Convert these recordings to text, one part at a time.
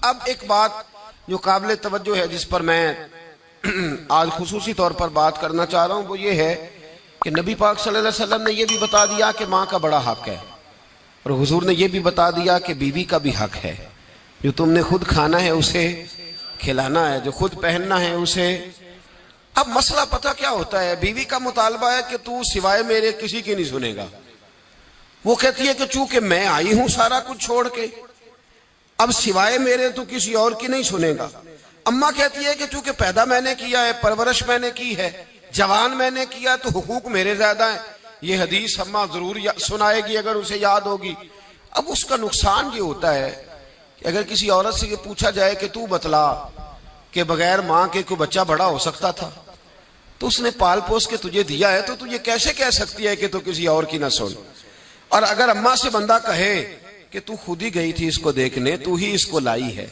اب ایک بات جو قابل توجہ ہے، جس پر میں آج خصوصی طور پر بات کرنا چاہ رہا ہوں، وہ یہ ہے کہ نبی پاک صلی اللہ علیہ وسلم نے یہ بھی بتا دیا کہ ماں کا بڑا حق ہے، اور حضور نے یہ بھی بتا دیا کہ بیوی کا بھی حق ہے۔ جو تم نے خود کھانا ہے اسے کھلانا ہے، جو خود پہننا ہے اسے۔ اب مسئلہ پتہ کیا ہوتا ہے، بیوی کا مطالبہ ہے کہ تو سوائے میرے کسی کی نہیں سنے گا۔ وہ کہتی ہے کہ چونکہ میں آئی ہوں سارا کچھ چھوڑ کے، اب سوائے میرے تو کسی اور کی نہیں سنے گا۔ اماں کہتی ہے کہ چونکہ پیدا میں نے کیا ہے، پرورش میں نے کی ہے، جوان میں نے کیا، تو حقوق میرے زیادہ ہیں۔ یہ حدیث اماں ضرور سنائے گی اگر اسے یاد ہوگی۔ اب اس کا نقصان یہ ہوتا ہے کہ اگر کسی عورت سے یہ پوچھا جائے کہ تو بتلا کہ بغیر ماں کے کوئی بچہ بڑا ہو سکتا تھا، تو اس نے پال پوس کے تجھے دیا ہے، تو یہ کیسے کہہ سکتی ہے کہ تو کسی اور کی نہ سن؟ اور اگر اماں سے بندہ کہے کہ تو خود ہی گئی تھی اس کو دیکھنے، تو ہی اس کو لائی ہے،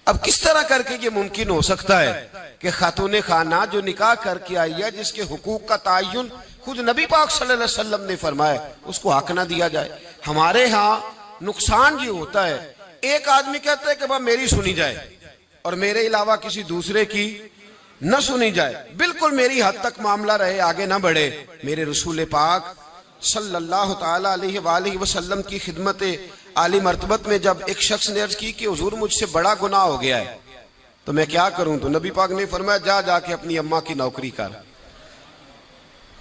اب کس طرح کر کے یہ ممکن ہو سکتا ہے کہ خاتون خانہ جو نکاح کر کے آئی ہے، جس کے حقوق کا تعین خود نبی پاک صلی اللہ علیہ وسلم نے فرمایا، اس کو حق نہ دیا جائے؟ ہمارے ہاں نقصان یہ ہوتا ہے، ایک آدمی کہتا ہے کہ بھائی میری سنی جائے اور میرے علاوہ کسی دوسرے کی نہ سنی جائے، بالکل میری حد تک معاملہ رہے، آگے نہ بڑھے۔ میرے رسول پاک صلی اللہ تعالی علیہ وآلہ وسلم کی خدمت عالی مرتبت میں جب ایک شخص نے عرض کی کہ حضور مجھ سے بڑا گناہ ہو گیا ہے تو میں کیا کروں، تو نبی پاک نے فرمایا جا کے اپنی اماں کی نوکری کر۔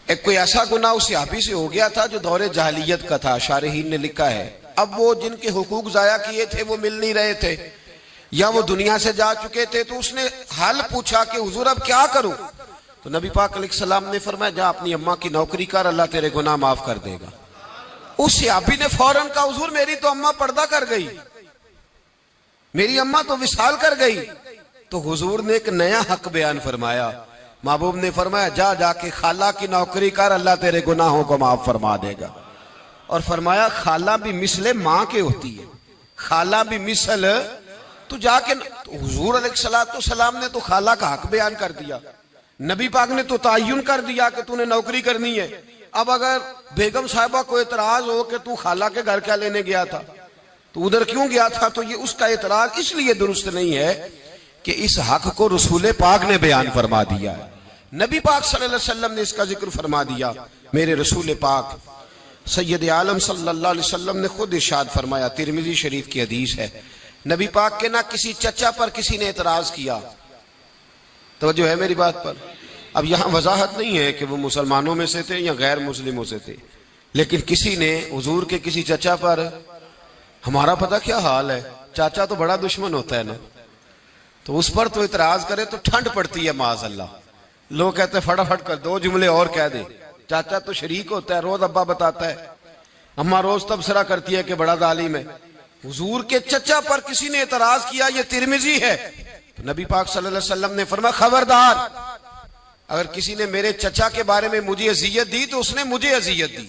ایک کوئی ایسا گناہ اس صحابی سے ہو گیا تھا جو دور جاہلیت کا تھا، شارحین نے لکھا ہے۔ اب وہ جن کے حقوق ضائع کیے تھے وہ مل نہیں رہے تھے، یا وہ دنیا سے جا چکے تھے، تو اس نے حل پوچھا کہ حضور اب کیا کروں؟ تو نبی پاک علیہ السلام نے فرمایا جا اپنی اماں کی نوکری کر، اللہ تیرے گناہ معاف کر دے گا۔ اس صحابی نے فوراً کہا حضور میری تو اماں پردہ کر گئی، میری اماں تو وصال کر گئی۔ تو حضور نے ایک نیا حق بیان فرمایا، محبوب نے فرمایا جا کے خالہ کی نوکری کر، اللہ تیرے گناہوں کو معاف فرما دے گا۔ اور فرمایا خالہ بھی مثل ماں کے ہوتی ہے، خالہ بھی مثل، تو جا کے حضور علیہ السلام نے تو خالہ کا حق بیان کر دیا، نبی پاک نے تو تعین کر دیا کہ تو نے نوکری کرنی ہے۔ اب اگر بیگم صاحبہ کو اعتراض ہو کہ تو خالہ کے گھر کیا لینے گیا تھا، تو ادھر کیوں گیا تھا، تو یہ اس کا اعتراض اس لیے درست نہیں ہے کہ اس حق کو رسول پاک نے بیان فرما دیا ہے، نبی پاک صلی اللہ علیہ وسلم نے اس کا ذکر فرما دیا۔ میرے رسول پاک سید عالم صلی اللہ علیہ وسلم نے خود ارشاد فرمایا، ترمذی شریف کی حدیث ہے، نبی پاک کے نہ کسی چچا پر کسی نے اعتراض کیا، توجہ ہے میری بات پر؟ اب یہاں وضاحت نہیں ہے کہ وہ مسلمانوں میں سے تھے یا غیر مسلموں سے تھے، لیکن کسی نے حضور کے کسی چچا پر، ہمارا پتہ کیا حال ہے، چاچا تو بڑا دشمن ہوتا ہے نا، تو اس پر تو اعتراض کرے تو ٹھنڈ پڑتی ہے معاذ اللہ۔ لوگ کہتے ہیں فٹافٹ کر دو جملے اور کہہ دے، چاچا تو شریک ہوتا ہے، روز ابا بتاتا ہے، اماں روز تبصرہ کرتی ہے کہ بڑا ظالم ہے۔ حضور کے چچا پر کسی نے اعتراض کیا، یہ ترمذی ہے، تو نبی پاک صلی اللہ علیہ وسلم نے فرمایا خبردار، اگر کسی نے میرے چچا کے بارے میں مجھے اذیت دی تو اس نے مجھے اذیت دی۔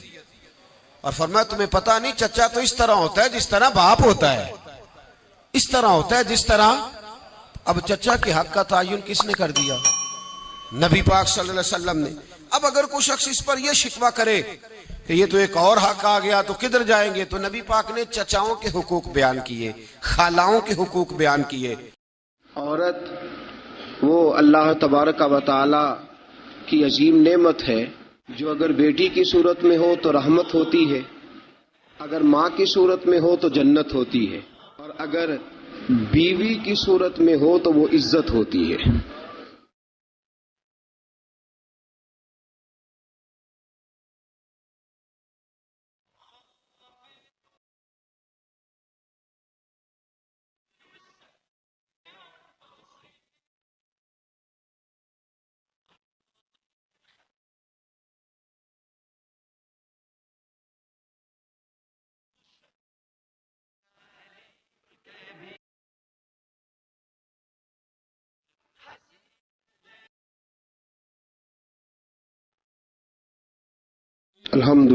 اور فرمایا تمہیں پتہ نہیں چچا تو اس طرح ہوتا ہے جس طرح باپ ہوتا ہے، اس طرح ہوتا ہے جس طرح۔ اب چچا کے حق کا تعین کس نے کر دیا؟ نبی پاک صلی اللہ علیہ وسلم نے۔ اب اگر کوئی شخص اس پر یہ شکوہ کرے کہ یہ تو ایک اور حق آ گیا تو کدھر جائیں گے، تو نبی پاک نے چچاؤں کے حقوق بیان کیے، خالاؤں کے حقوق بیان کیے۔ عورت وہ اللہ تبارک و تعالی کی عظیم نعمت ہے جو اگر بیٹی کی صورت میں ہو تو رحمت ہوتی ہے، اگر ماں کی صورت میں ہو تو جنت ہوتی ہے، اور اگر بیوی کی صورت میں ہو تو وہ عزت ہوتی ہے۔ الحمد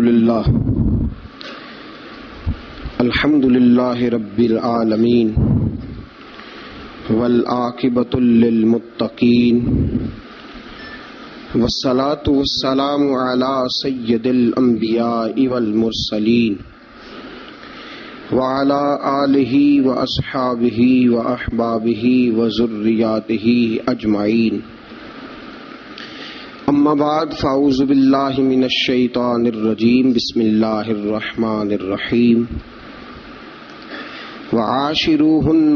للہ رب العالمین والعاقبۃ للمتقین والصلاة والسلام علی سید الانبیاء والمرسلین وعلى آله وأصحابه وأحبابه وذرياته أجمعين أما بعد فأعوذ بالله من الشيطان الرجيم بسم الله الرحمن الرحيم وعاشروهن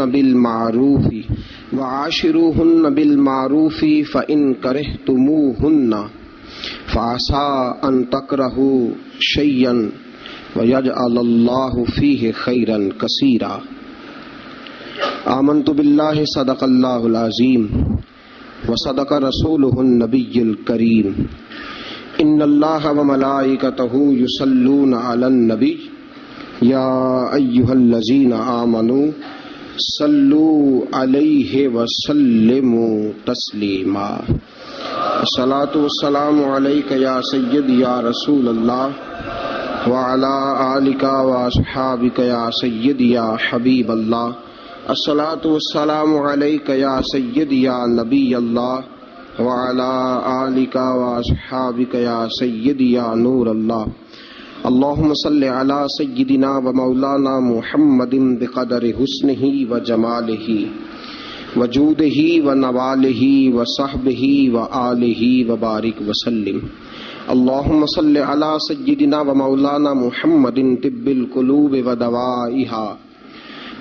بالمعروف فإن كرهتموهن فعسى أن تكرهوا شيئا ويجعل الله فيه خيرا كثيرا آمنت بالله صدق الله العظيم وصدق رسوله النبي الكريم إن الله وملائكته يصلون على النبي يا أيها الذين آمنوا صلوا عليه وسلموا تسليما الصلاة والسلام عليك يا سيدي يا رسول الله وعلى آلك وأصحابك يا سيدي يا حبيب الله الصلاة والسلام عليك يا سيدي يا نبي الله وعلى آلك وأصحابك يا سيدي يا نور الله اللهم صل على سيدنا ومولانا محمد بقدر حسنه وجماله وجوده ونواله وصحبه وآله وبارك وسلم اللهم صل على سيدنا ومولانا محمد طب القلوب ودوائها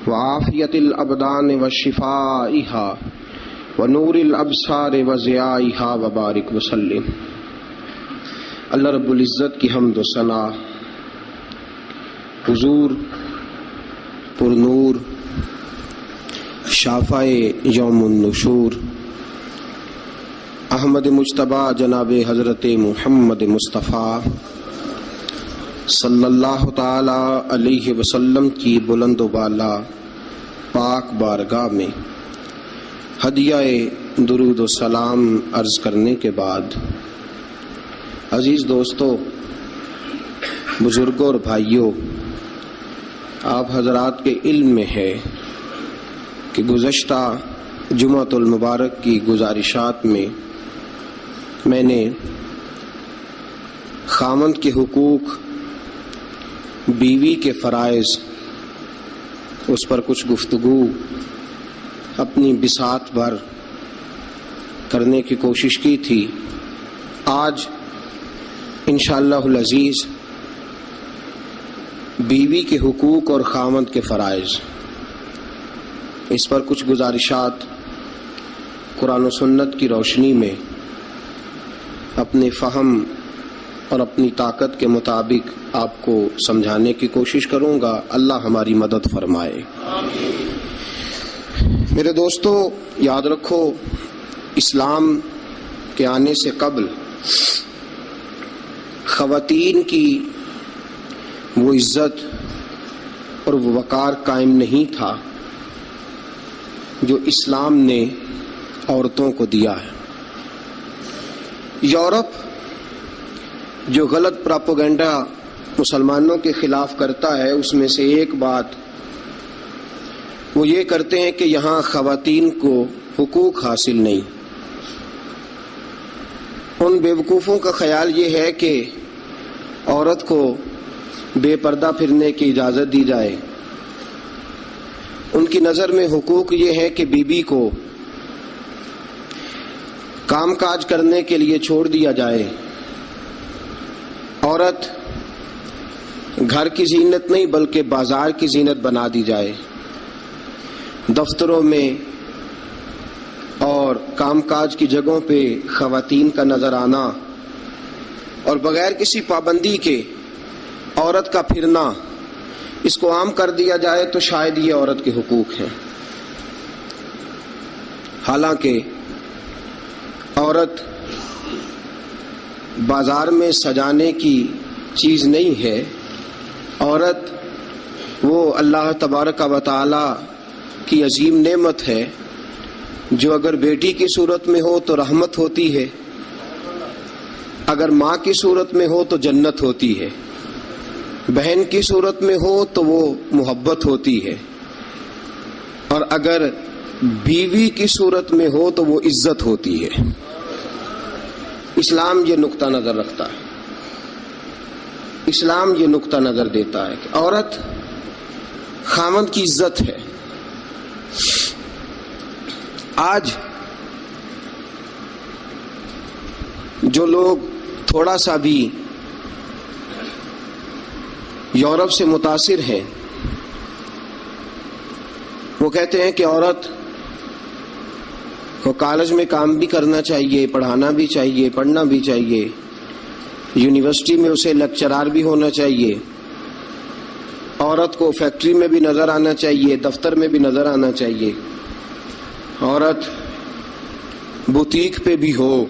وعافية الأبدان وشفائها ونور الأبصار وضيائها وبارك وسلم. اللہ رب العزت کی حمد و ثنا حضور پر نور شافع یوم النشور احمد مجتبی جناب حضرت محمد مصطفیٰ صلی اللہ تعالی علیہ وسلم کی بلند و بالا پاک بارگاہ میں ہدیہ درود و سلام عرض کرنے کے بعد عزیز دوستو، بزرگوں اور بھائیوں، آپ حضرات کے علم میں ہے کہ گزشتہ جمعۃ المبارک کی گزارشات میں نے خاوند کے حقوق، بیوی کے فرائض، اس پر کچھ گفتگو اپنی بساط بھر کرنے کی کوشش کی تھی. آج انشاءاللہ العزیز بیوی کے حقوق اور خاوند کے فرائض، اس پر کچھ گزارشات قرآن و سنت کی روشنی میں اپنے فہم اور اپنی طاقت کے مطابق آپ کو سمجھانے کی کوشش کروں گا. اللہ ہماری مدد فرمائے. میرے دوستو، یاد رکھو، اسلام کے آنے سے قبل خواتین کی وہ عزت اور وہ وقار قائم نہیں تھا جو اسلام نے عورتوں کو دیا ہے. یورپ جو غلط پراپوگنڈا مسلمانوں کے خلاف کرتا ہے، اس میں سے ایک بات وہ یہ کرتے ہیں کہ یہاں خواتین کو حقوق حاصل نہیں. ان بیوقوفوں کا خیال یہ ہے کہ عورت کو بے پردہ پھرنے کی اجازت دی جائے. ان کی نظر میں حقوق یہ ہے کہ بیوی کو کام کاج کرنے کے لیے چھوڑ دیا جائے. عورت گھر کی زینت نہیں بلکہ بازار کی زینت بنا دی جائے. دفتروں میں اور کام کاج کی جگہوں پہ خواتین کا نظر آنا اور بغیر کسی پابندی کے عورت کا پھرنا، اس کو عام کر دیا جائے تو شاید یہ عورت کے حقوق ہیں. حالانکہ عورت بازار میں سجانے کی چیز نہیں ہے. عورت وہ اللہ تبارک و تعالی کی عظیم نعمت ہے جو اگر بیٹی کی صورت میں ہو تو رحمت ہوتی ہے، اگر ماں کی صورت میں ہو تو جنت ہوتی ہے، بہن کی صورت میں ہو تو وہ محبت ہوتی ہے، اور اگر بیوی کی صورت میں ہو تو وہ عزت ہوتی ہے. اسلام یہ نقطہ نظر رکھتا ہے، اسلام یہ نقطہ نظر دیتا ہے کہ عورت خاوند کی عزت ہے. آج جو لوگ تھوڑا سا بھی یورپ سے متاثر ہیں وہ کہتے ہیں کہ عورت کو کالج میں کام بھی کرنا چاہیے، پڑھانا بھی چاہیے، پڑھنا بھی چاہیے، یونیورسٹی میں اسے لیکچرار بھی ہونا چاہیے، عورت کو فیکٹری میں بھی نظر آنا چاہیے، دفتر میں بھی نظر آنا چاہیے، عورت بوتیک پہ بھی ہو.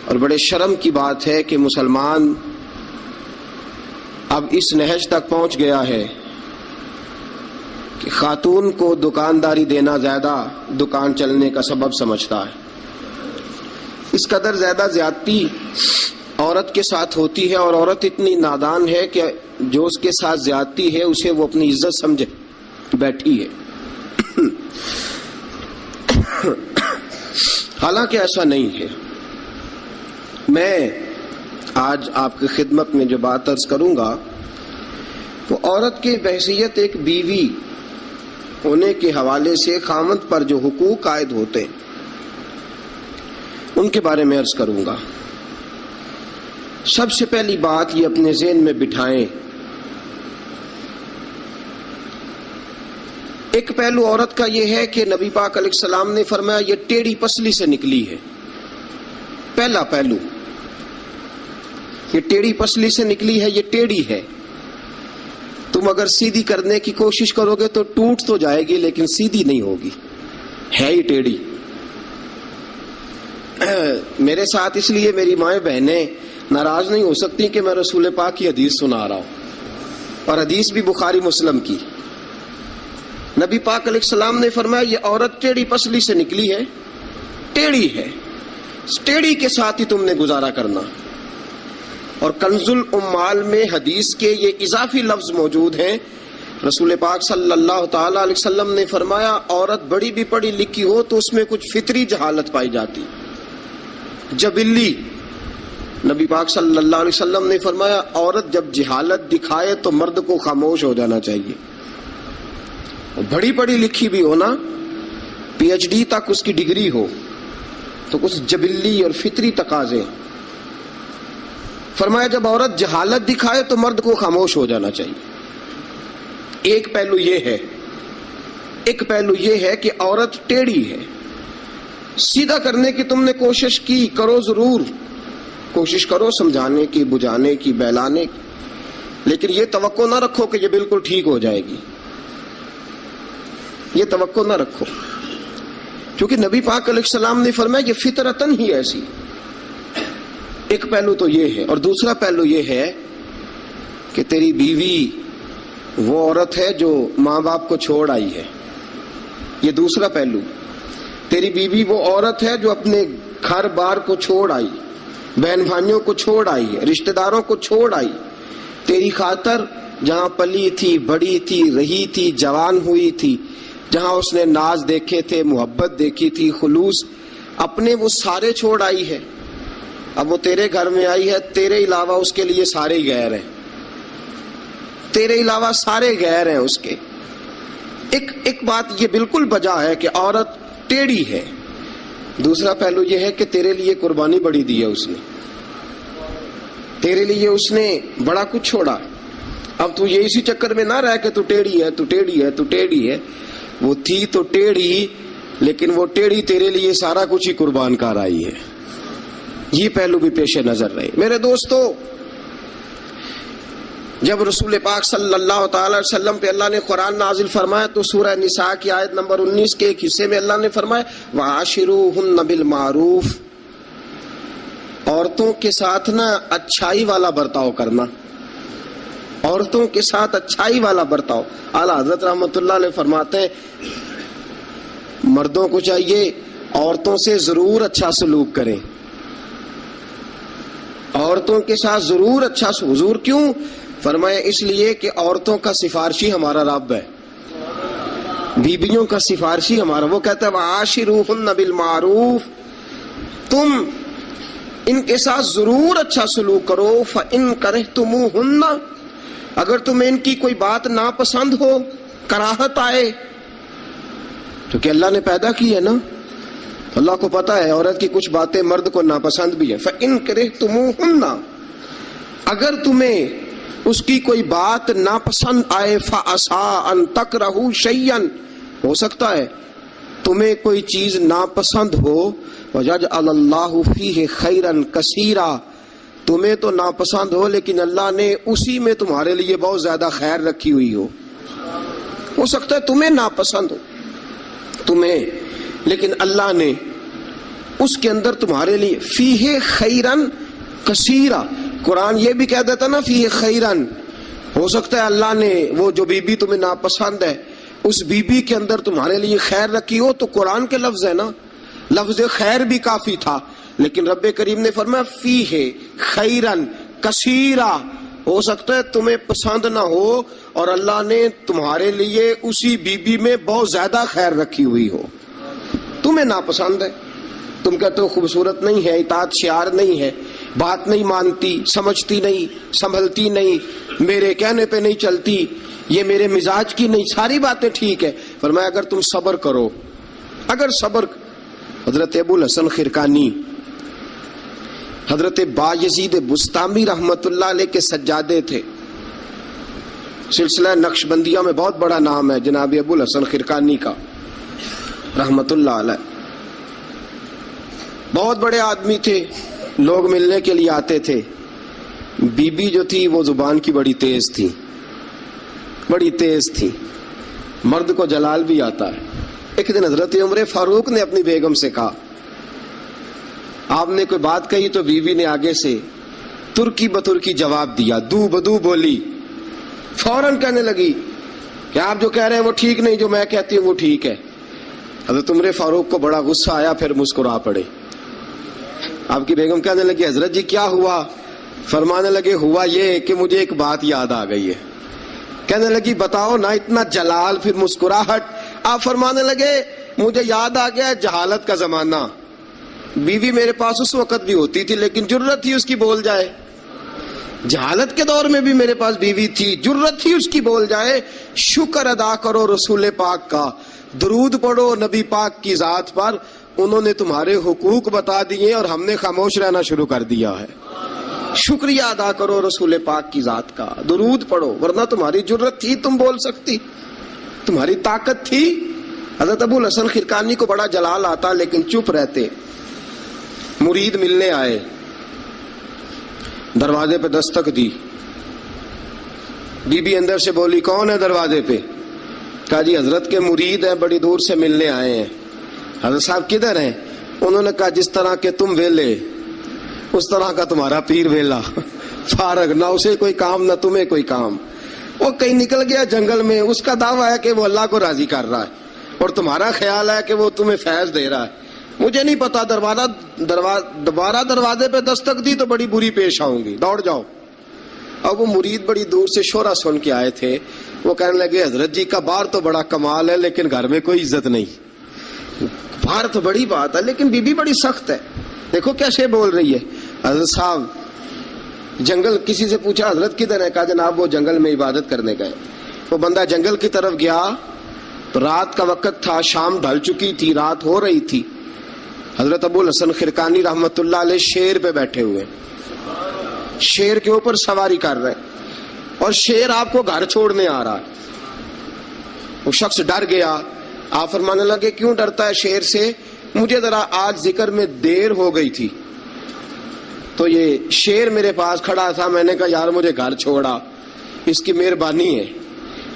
اور بڑے شرم کی بات ہے کہ مسلمان اب اس نہج تک پہنچ گیا ہے کہ خاتون کو دکانداری دینا زیادہ دکان چلنے کا سبب سمجھتا ہے. اس قدر زیادہ زیادتی عورت کے ساتھ ہوتی ہے، اور عورت اتنی نادان ہے کہ جو اس کے ساتھ زیادتی ہے اسے وہ اپنی عزت سمجھے بیٹھی ہے. حالانکہ ایسا نہیں ہے. میں آج آپ کی خدمت میں جو بات عرض کروں گا وہ عورت کے بحیثیت ایک بیوی ہونے کے حوالے سے خاوند پر جو حقوق عائد ہوتے ہیں ان کے بارے میں عرض کروں گا. سب سے پہلی بات یہ اپنے ذہن میں بٹھائیں، ایک پہلو عورت کا یہ ہے کہ نبی پاک علیہ السلام نے فرمایا یہ ٹیڑھی پسلی سے نکلی ہے. پہلا پہلو یہ ٹیڑھی پسلی سے نکلی ہے، یہ ٹیڑھی ہے. تم اگر سیدھی کرنے کی کوشش کرو گے تو ٹوٹ تو جائے گی لیکن سیدھی نہیں ہوگی، ہے ہی ٹیڑھی. میرے ساتھ اس لیے میری مائیں بہنیں ناراض نہیں ہو سکتی کہ میں رسول پاک کی حدیث سنا رہا ہوں، اور حدیث بھی بخاری مسلم کی. نبی پاک علیہ السلام نے فرمایا یہ عورت ٹیڑھی پسلی سے نکلی ہے، ٹیڑھی ہے، اس ٹیڑھی کے ساتھ ہی تم نے گزارا کرنا. اور کنز الاموال میں حدیث کے یہ اضافی لفظ موجود ہیں. رسول پاک صلی اللہ تعالی علیہ وسلم نے فرمایا عورت بڑی بھی پڑھی لکھی ہو تو اس میں کچھ فطری جہالت پائی جاتی، جبلی. نبی پاک صلی اللہ علیہ وسلم نے فرمایا عورت جب جہالت دکھائے تو مرد کو خاموش ہو جانا چاہیے. بڑی پڑھی لکھی بھی ہو نا، پی ایچ ڈی تک اس کی ڈگری ہو، تو کچھ جبلی اور فطری تقاضے. فرمایا جب عورت جہالت دکھائے تو مرد کو خاموش ہو جانا چاہیے. ایک پہلو یہ ہے کہ عورت ٹیڑھی ہے. سیدھا کرنے کی تم نے کوشش کی، کرو، ضرور کوشش کرو سمجھانے کی، بجھانے کی، بہلانے کی، لیکن یہ توقع نہ رکھو کہ یہ بالکل ٹھیک ہو جائے گی. یہ توقع نہ رکھو، کیونکہ نبی پاک علیہ السلام نے فرمایا یہ فطرتاً ہی ایسی. ایک پہلو تو یہ ہے. اور دوسرا پہلو یہ ہے کہ تیری بیوی وہ عورت ہے جو ماں باپ کو چھوڑ آئی ہے. یہ دوسرا پہلو. تیری بیوی وہ عورت ہے جو اپنے گھر بار کو چھوڑ آئی، بہن بھائیوں کو چھوڑ آئی، رشتہ داروں کو چھوڑ آئی، تیری خاطر جہاں پلی تھی، بڑی تھی، رہی تھی، جوان ہوئی تھی، جہاں اس نے ناز دیکھے تھے، محبت دیکھی تھی، خلوص، اپنے وہ سارے چھوڑ آئی ہے. اب وہ تیرے گھر میں آئی ہے، تیرے علاوہ اس کے لیے سارے غیر ہیں، تیرے علاوہ سارے غیر ہیں اس کے. ایک بات یہ بالکل بجا ہے کہ عورت ٹیڑھی ہے. دوسرا پہلو یہ ہے کہ تیرے لیے قربانی بڑی دی ہے اس نے، تیرے لیے اس نے بڑا کچھ چھوڑا. اب تو یہ اسی چکر میں نہ رہ کہ تو ٹیڑھی ہے، تو ٹیڑھی ہے، تو ٹیڑھی ہے. وہ تھی تو ٹیڑھی، لیکن وہ ٹیڑھی تیرے لیے سارا کچھ ہی قربان کر آئی ہے. یہ پہلو بھی پیش نظر رہے. میرے دوستو، جب رسول پاک صلی اللہ تعالی علیہ وسلم پہ اللہ نے قرآن نازل فرمایا تو سورہ نساء کی آیت نمبر 19 کے ایک حصے میں اللہ نے فرمایا وَعَاشِرُوهُنَّ بِالْمَعْرُوفِ، عورتوں کے ساتھ نا اچھائی والا برتاؤ کرنا، عورتوں کے ساتھ اچھائی والا برتاؤ. اعلیٰ حضرت رحمۃ اللہ علیہ فرماتے ہیں مردوں کو چاہیے عورتوں سے ضرور اچھا سلوک کریں، عورتوں کے ساتھ ضرور اچھا سلوک. حضور کیوں فرمایا؟ اس لیے کہ عورتوں کا سفارشی ہمارا رب ہے، بیویوں کا سفارشی ہمارا. وہ کہتا ہے وَعَاشِرُوهُنَّ بِالْمَعْرُوفِ، تم ان کے ساتھ ضرور اچھا سلوک کرو. فَإِن كَرِهْتُمُوهُنَّ، اگر تمہیں ان کی کوئی بات ناپسند ہو، کراہت آئے، تو کہ اللہ نے پیدا کی ہے نا، اللہ کو پتا ہے عورت کی کچھ باتیں مرد کو ناپسند بھی ہیں. فَإِن كَرِهْتُمُوهُنَّ، اگر تمہیں اس کی کوئی بات ناپسند آئے، فَعَسَىٰ أَن تَكْرَهُوا شَيْئًا، ہو سکتا ہے تمہیں کوئی چیز ناپسند ہو، وَيَجْعَلَ اللَّهُ فِيهِ خَيْرًا كَثِيرًا، تمہیں تو ناپسند ہو لیکن اللہ نے اسی میں تمہارے لیے بہت زیادہ خیر رکھی ہوئی ہو سکتا ہے تمہیں ناپسند ہو تمہیں، لیکن اللہ نے اس کے اندر تمہارے لیے فیہ خیرن کثیرا، قرآن یہ بھی کہہ دیتا نا فیہ خیرن، ہو سکتا ہے اللہ نے وہ جو بیوی تمہیں ناپسند ہے اس بیوی کے اندر تمہارے لیے خیر رکھی ہو. تو قرآن کے لفظ ہے نا، لفظ خیر بھی کافی تھا، لیکن رب کریم نے فرمایا فیہ خیرن کثیرا، ہو سکتا ہے تمہیں پسند نہ ہو اور اللہ نے تمہارے لیے اسی بیوی میں بہت زیادہ خیر رکھی ہوئی ہو. تمہیں ناپسند ہے، تم کہتے ہو خوبصورت نہیں ہے، اطاعت شعار نہیں ہے، بات نہیں مانتی، سمجھتی نہیں، سنبھلتی نہیں، میرے کہنے پہ نہیں چلتی، یہ میرے مزاج کی نہیں، ساری باتیں ٹھیک ہے. فرمایا اگر تم صبر کرو، اگر صبر. حضرت ابو الحسن خرقانی، حضرت بایزید بستامی رحمت اللہ علیہ کے سجادے تھے. سلسلہ نقشبندیہ میں بہت بڑا نام ہے جناب ابو الحسن خرقانی کا رحمت اللہ علیہ. بہت بڑے آدمی تھے، لوگ ملنے کے لیے آتے تھے. بی بی جو تھی وہ زبان کی بڑی تیز تھی، بڑی تیز تھی، مرد کو جلال بھی آتا ہے. ایک دن حضرت عمر فاروق نے اپنی بیگم سے کہا، آپ نے کوئی بات کہی تو بیوی نے آگے سے ترکی بترکی جواب دیا، دو بدو بولی، فوراً کہنے لگی کہ آپ جو کہہ رہے ہیں وہ ٹھیک نہیں، جو میں کہتی ہوں وہ ٹھیک ہے. حضرت عمر فاروق کو بڑا غصہ آیا، پھر مسکرا پڑے. آپ کی بیگم کہنے لگی حضرت جی کیا ہوا؟ فرمانے لگے ہوا یہ کہ مجھے ایک بات یاد آ گئی ہے. کہنے لگی بتاؤ نہ، اتنا جلال پھر مسکراہٹ. آپ فرمانے لگے مجھے یاد آ گیا جہالت کا زمانہ، بیوی میرے پاس اس وقت بھی ہوتی تھی لیکن جرت ہی اس کی بول جائے. جہالت کے دور میں بھی میرے پاس بیوی تھی، جرت ہی اس کی بول جائے. شکر ادا کرو رسول پاک کا، درود پڑھو نبی پاک کی ذات پر، انہوں نے تمہارے حقوق بتا دیے اور ہم نے خاموش رہنا شروع کر دیا ہے. شکریہ ادا کرو رسول پاک کی ذات کا، درود پڑھو، ورنہ تمہاری جرت تھی تم بول سکتی، تمہاری طاقت تھی. حضرت ابو الحسن خرقانی کو بڑا جلال آتا لیکن چپ رہتے. مرید ملنے آئے، دروازے پہ دستک دی. بی بی اندر سے بولی کون ہے دروازے پہ؟ کہا جی حضرت کے مرید ہیں، بڑی دور سے ملنے آئے ہیں. حضرت صاحب کدھر ہیں؟ انہوں نے کہا جس طرح کہ تم ویلے اس طرح کا تمہارا پیر ویلا، فارغ، نہ اسے کوئی کام نہ تمہیں کوئی کام. وہ کہیں نکل گیا جنگل میں، اس کا دعویٰ ہے کہ وہ اللہ کو راضی کر رہا ہے اور تمہارا خیال ہے کہ وہ تمہیں فیض دے رہا ہے. مجھے نہیں پتا، دوبارہ دروازے پہ دستک دی تو بڑی بری پیش آؤں گی، دوڑ جاؤ. اب وہ مرید بڑی دور سے شورا سن کے آئے تھے. وہ کہنے لگے حضرت جی کا باہر تو بڑا کمال ہے لیکن گھر میں کوئی عزت نہیں. باہر تو بڑی بات ہے لیکن بی بی بڑی سخت ہے، دیکھو کیسے بول رہی ہے. حضرت صاحب جنگل، کسی سے پوچھا حضرت کدھر ہے؟ کہا جناب وہ جنگل میں عبادت کرنے گئے. وہ بندہ جنگل کی طرف گیا تو رات کا وقت تھا، شام ڈھل چکی تھی، رات ہو رہی تھی. حضرت ابو الحسن خرقانی رحمت اللہ علیہ شیر پہ بیٹھے ہوئے، شیر کے اوپر سواری کر رہے اور شیر آپ کو گھر چھوڑنے آ رہا ہے. وہ شخص ڈر گیا. آپ فرمانے لگے کیوں ڈرتا ہے شیر سے؟ مجھے ذرا آج ذکر میں دیر ہو گئی تھی تو یہ شیر میرے پاس کھڑا تھا، میں نے کہا یار مجھے گھر چھوڑا، اس کی مہربانی ہے.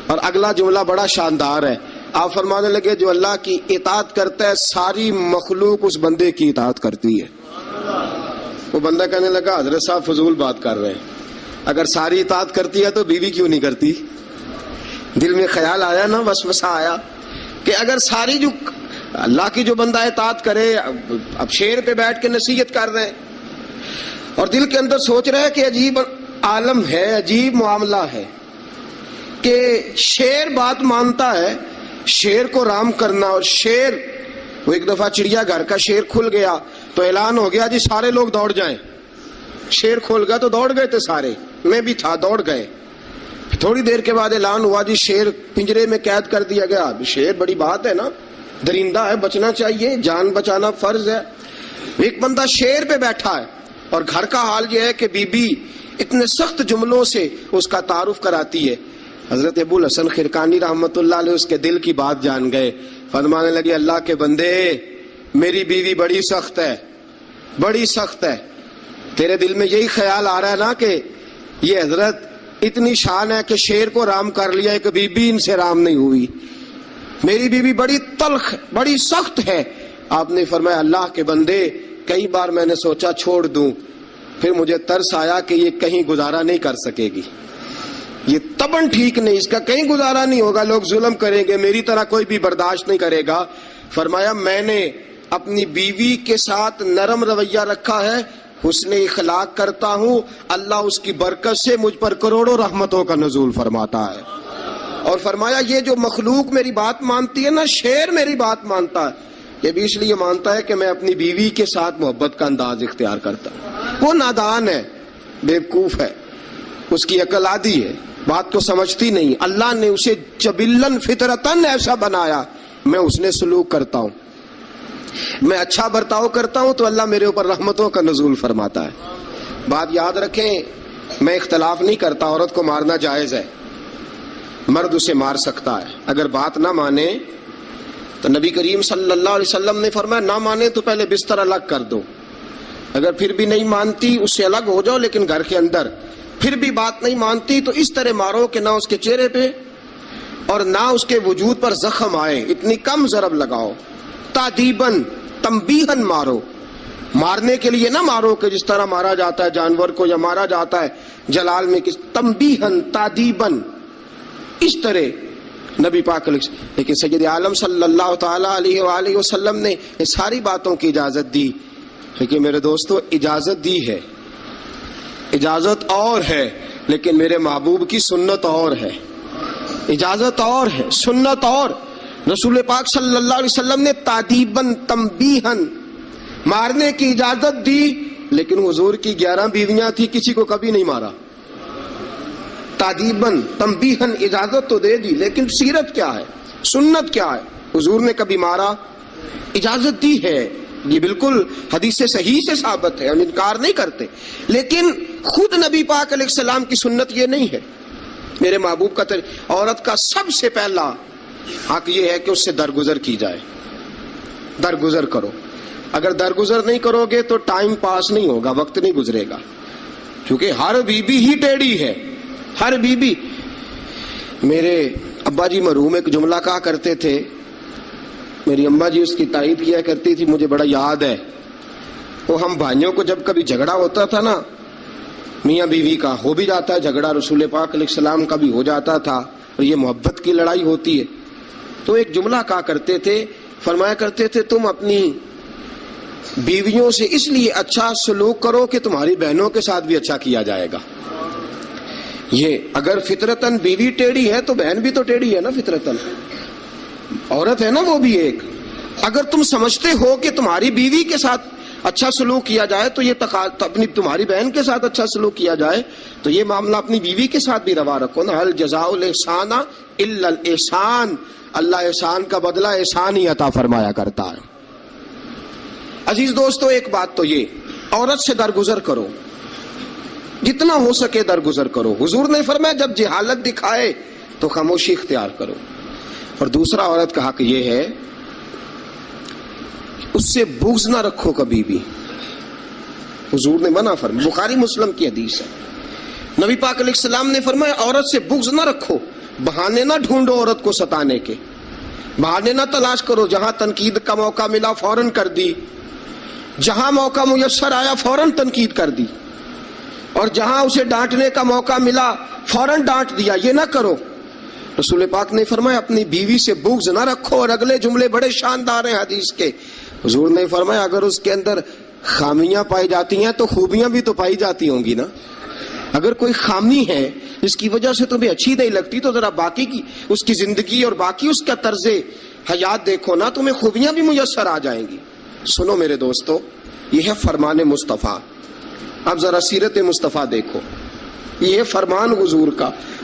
اور اگلا جملہ بڑا شاندار ہے. آپ فرمانے لگے جو اللہ کی اطاعت کرتا ہے ساری مخلوق اس بندے کی اطاعت کرتی ہے. وہ بندہ کہنے لگا حضرت صاحب فضول بات کر رہے ہیں، اگر ساری اطاعت کرتی ہے تو بیوی کیوں نہیں کرتی؟ دل میں خیال آیا نا، وسوسہ آیا کہ اگر ساری جو اللہ کی جو بندہ اطاعت کرے، اب شیر پہ بیٹھ کے نصیحت کر رہے ہیں اور دل کے اندر سوچ رہے ہیں کہ عجیب عالم ہے، عجیب معاملہ ہے کہ شیر بات مانتا ہے، شیر کو رام کرنا. اور شیر، وہ ایک دفعہ چڑیا گھر کا شیر کھل گیا تو اعلان ہو گیا جی سارے لوگ دوڑ جائیں. شیر کھول گیا تو دوڑ گئے تھے سارے، میں بھی تھا، دوڑ گئے. تھوڑی دیر کے بعد اعلان ہوا جی شیر پنجرے میں قید کر دیا گیا. شیر بڑی بات ہے نا, درندہ ہے, بچنا چاہیے, جان بچانا فرض ہے. ایک بندہ شیر پہ بیٹھا ہے اور گھر کا حال یہ ہے کہ بی بی اتنے سخت جملوں سے اس کا تعارف کراتی ہے. حضرت ابو الحسن خرقانی رحمت اللہ علیہ اس کے دل کی بات جان گئے. فرمانے لگے اللہ کے بندے میری بیوی بڑی سخت ہے, بڑی سخت ہے. تیرے دل میں یہی خیال آ رہا ہے نا کہ یہ حضرت اتنی شان ہے کہ شیر کو رام کر لیا, ایک بی بی ان سے رام نہیں ہوئی. میری بیوی بڑی تلخ بڑی سخت ہے. آپ نے فرمایا اللہ کے بندے کئی بار میں نے سوچا چھوڑ دوں, پھر مجھے ترس آیا کہ یہ کہیں گزارا نہیں کر سکے گی, یہ تباً ٹھیک نہیں, اس کا کہیں گزارا نہیں ہوگا, لوگ ظلم کریں گے, میری طرح کوئی بھی برداشت نہیں کرے گا. فرمایا میں نے اپنی بیوی کے ساتھ نرم رویہ رکھا ہے, حسن اخلاق کرتا ہوں, اللہ اس کی برکت سے مجھ پر کروڑوں رحمتوں کا نزول فرماتا ہے. اور فرمایا یہ جو مخلوق میری بات مانتی ہے نا, شیر میری بات مانتا ہے, یہ بھی اس لیے مانتا ہے کہ میں اپنی بیوی کے ساتھ محبت کا انداز اختیار کرتا ہوں. وہ نادان ہے, بیوقوف ہے, اس کی عقل آدھی ہے, بات کو سمجھتی نہیں. اللہ نے اسے جبلن فطرتن ایسا بنایا, میں اس نے سلوک کرتا ہوں, میں اچھا برتاؤ کرتا ہوں تو اللہ میرے اوپر رحمتوں کا نزول فرماتا ہے. بات یاد رکھیں, میں اختلاف نہیں کرتا, عورت کو مارنا جائز ہے, مرد اسے مار سکتا ہے. اگر بات نہ مانے تو نبی کریم صلی اللہ علیہ وسلم نے فرمایا نہ مانے تو پہلے بستر الگ کر دو, اگر پھر بھی نہیں مانتی اس سے الگ ہو جاؤ, لیکن گھر کے اندر پھر بھی بات نہیں مانتی تو اس طرح مارو کہ نہ اس کے چہرے پہ اور نہ اس کے وجود پر زخم آئے, اتنی کم ضرب لگاؤ. تادیباً تنبیہاً مارو, مارنے کے لیے نہ مارو کہ جس طرح مارا جاتا ہے جانور کو یا مارا جاتا ہے جلال میں, کس تنبیہاً تادیباً اس طرح نبی پاک. لیکن سید عالم صلی اللہ تعالی علیہ وآلہ وسلم نے یہ ساری باتوں کی اجازت دی. لیکن میرے دوستو اجازت دی ہے, اجازت اور ہے, لیکن میرے محبوب کی سنت اور ہے. اجازت اور ہے, سنت اور. رسول پاک صلی اللہ علیہ وسلم نے تادیباً تنبیہاً مارنے کی اجازت دی, لیکن حضور کی 11 بیویاں تھی, کسی کو کبھی نہیں مارا. تادیباً تنبیہاً اجازت تو دے دی, لیکن سیرت کیا ہے, سنت کیا ہے, حضور نے کبھی مارا, اجازت دی ہے. یہ بالکل حدیث سے صحیح سے ثابت ہے, ہم انکار نہیں کرتے, لیکن خود نبی پاک علیہ السلام کی سنت یہ نہیں ہے. میرے محبوب کا عورت کا سب سے پہلا حق یہ ہے کہ اس سے درگزر کی جائے, درگزر کرو. اگر درگزر نہیں کرو گے تو ٹائم پاس نہیں ہوگا, وقت نہیں گزرے گا, کیونکہ ہر بی بی ہی ٹیڑھی ہے, ہر بی بی. میرے ابا جی مرحوم ایک جملہ کہا کرتے تھے, میری اماں جی اس کی تائید کیا کرتی تھی, مجھے بڑا یاد ہے. وہ ہم بھائیوں کو جب کبھی جھگڑا ہوتا تھا نا, میاں بیوی کا ہو بھی جاتا ہے جھگڑا, رسول پاک علیہ السلام کا بھی ہو جاتا تھا, اور یہ محبت کی لڑائی ہوتی ہے, تو ایک جملہ کہا کرتے تھے, فرمایا کرتے تھے تم اپنی بیویوں سے اس لیے اچھا سلوک کرو کہ تمہاری بہنوں کے ساتھ بھی اچھا کیا جائے گا. یہ اگر فطرتاً بیوی ٹیڑھی ہے تو بہن بھی تو ٹیڑھی ہے نا, فطرتاً عورت ہے نا وہ بھی ایک. اگر تم سمجھتے ہو کہ تمہاری بیوی کے ساتھ اچھا سلوک کیا جائے تو یہ اپنی تمہاری بہن کے ساتھ اچھا سلوک کیا جائے تو یہ معاملہ اپنی بیوی کے ساتھ بھی روا رکھو نا. حل جزاء الاحسان الا الاحسان, اللہ احسان کا بدلہ احسان ہی عطا فرمایا کرتا ہے. عزیز دوستو ایک بات تو یہ, عورت سے درگزر کرو, جتنا ہو سکے درگزر کرو. حضور نے فرمایا جب جہالت دکھائے تو خاموشی اختیار کرو. اور دوسرا عورت کا حق یہ ہے اس سے بغض نہ رکھو کبھی بھی. حضور نے منع فرمایا, بخاری مسلم کی حدیث ہے, نبی پاک علیہ السلام نے فرمایا عورت سے بغض نہ رکھو, بہانے نہ ڈھونڈو عورت کو ستانے کے, بہانے نہ تلاش کرو. جہاں تنقید کا موقع ملا فوراً کر دی, جہاں موقع میسر آیا فوراً تنقید کر دی, اور جہاں اسے ڈانٹنے کا موقع ملا فوراً ڈانٹ دیا. یہ نہ کرو. رسول پاک نے فرمایا اپنی بیوی سے بغض نہ رکھو. اور اگلے جملے بڑے شاندار ہیں حدیث کے. حضور نے فرمایا اگر اس کے اندر خامیاں پائی جاتی ہیں تو خوبیاں بھی تو پائی جاتی ہوں گی نا. اگر کوئی خامی ہے جس کی وجہ سے تمہیں اچھی نہیں لگتی تو ذرا باقی کی اس کی زندگی اور باقی اس کا طرز حیات دیکھو نا, تمہیں خوبیاں بھی میسر آ جائیں گی. سنو میرے دوستو, یہ ہے فرمان مصطفیٰ. اب ذرا سیرت مصطفیٰ دیکھو, یہ ہے فرمان حضور کا.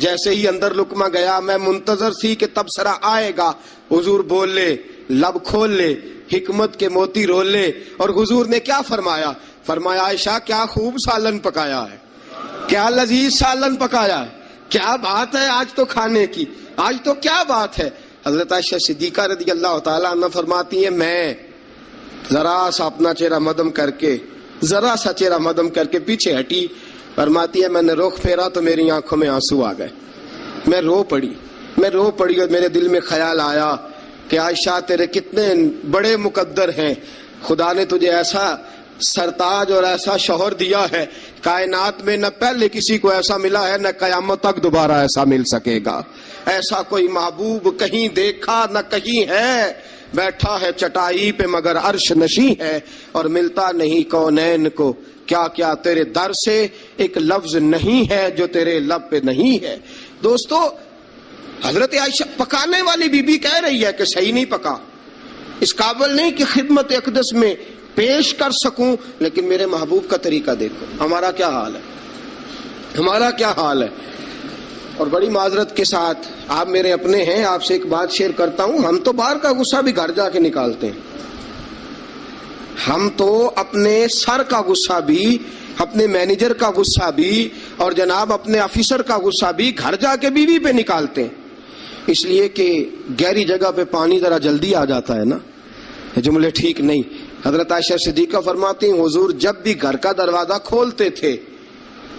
جیسے ہی اندر لقمہ گیا میں منتظر تھی کہ تبصرہ آئے گا، حضور بول لے، لب کھول لے، حکمت کے موتی رول لے. اور حضور نے کیا فرمایا؟ فرمایا عائشہ کیا خوب سالن پکایا ہے، کیا لذیذ سالن پکایا ہے، کیا بات ہے آج تو کھانے کی، آج تو کیا بات ہے. حضرت عائشہ صدیقہ رضی اللہ تعالیٰ عنہ فرماتی ہیں میں ذرا سا اپنا چہرہ مدم کر کے، ذرا سا چہرہ مدم کر کے پیچھے ہٹی. فرماتی ہے میں نے رخ پھیرا تو میری آنکھوں میں آنسو آ گئے، میں رو پڑی اور میرے دل میں خیال آیا کہ عائشہ تیرے کتنے بڑے مقدر ہیں، خدا نے تجھے ایسا سرتاج اور ایسا شوہر دیا ہے، کائنات میں نہ پہلے کسی کو ایسا ملا ہے، نہ قیامت تک دوبارہ ایسا مل سکے گا. ایسا کوئی محبوب کہیں دیکھا نہ کہیں ہے، بیٹھا ہے چٹائی پہ مگر عرش نشیں ہے، اور ملتا نہیں کونین کو کیا کیا تیرے در سے ایک لفظ نہیں ہے جو تیرے لب پہ نہیں ہے. دوستو حضرت عائشہ پکانے والی بی بی کہہ رہی ہے کہ صحیح نہیں پکا، اس قابل نہیں کہ خدمت اقدس میں پیش کر سکوں، لیکن میرے محبوب کا طریقہ دیکھو. ہمارا کیا حال ہے، ہمارا کیا حال ہے. اور بڑی معذرت کے ساتھ آپ میرے اپنے ہیں، آپ سے ایک بات شیئر کرتا ہوں. ہم تو باہر کا غصہ بھی گھر جا کے نکالتے ہیں، ہم تو اپنے سر کا غصہ بھی، اپنے مینیجر کا غصہ بھی، اور جناب اپنے آفیسر کا غصہ بھی گھر جا کے بیوی پہ نکالتے ہیں، اس لیے کہ گہری جگہ پہ پانی ذرا جلدی آ جاتا ہے نا. یہ جملے ٹھیک نہیں. حضرت عائشہ صدیقہ فرماتی ہیں حضور جب بھی گھر کا دروازہ کھولتے تھے،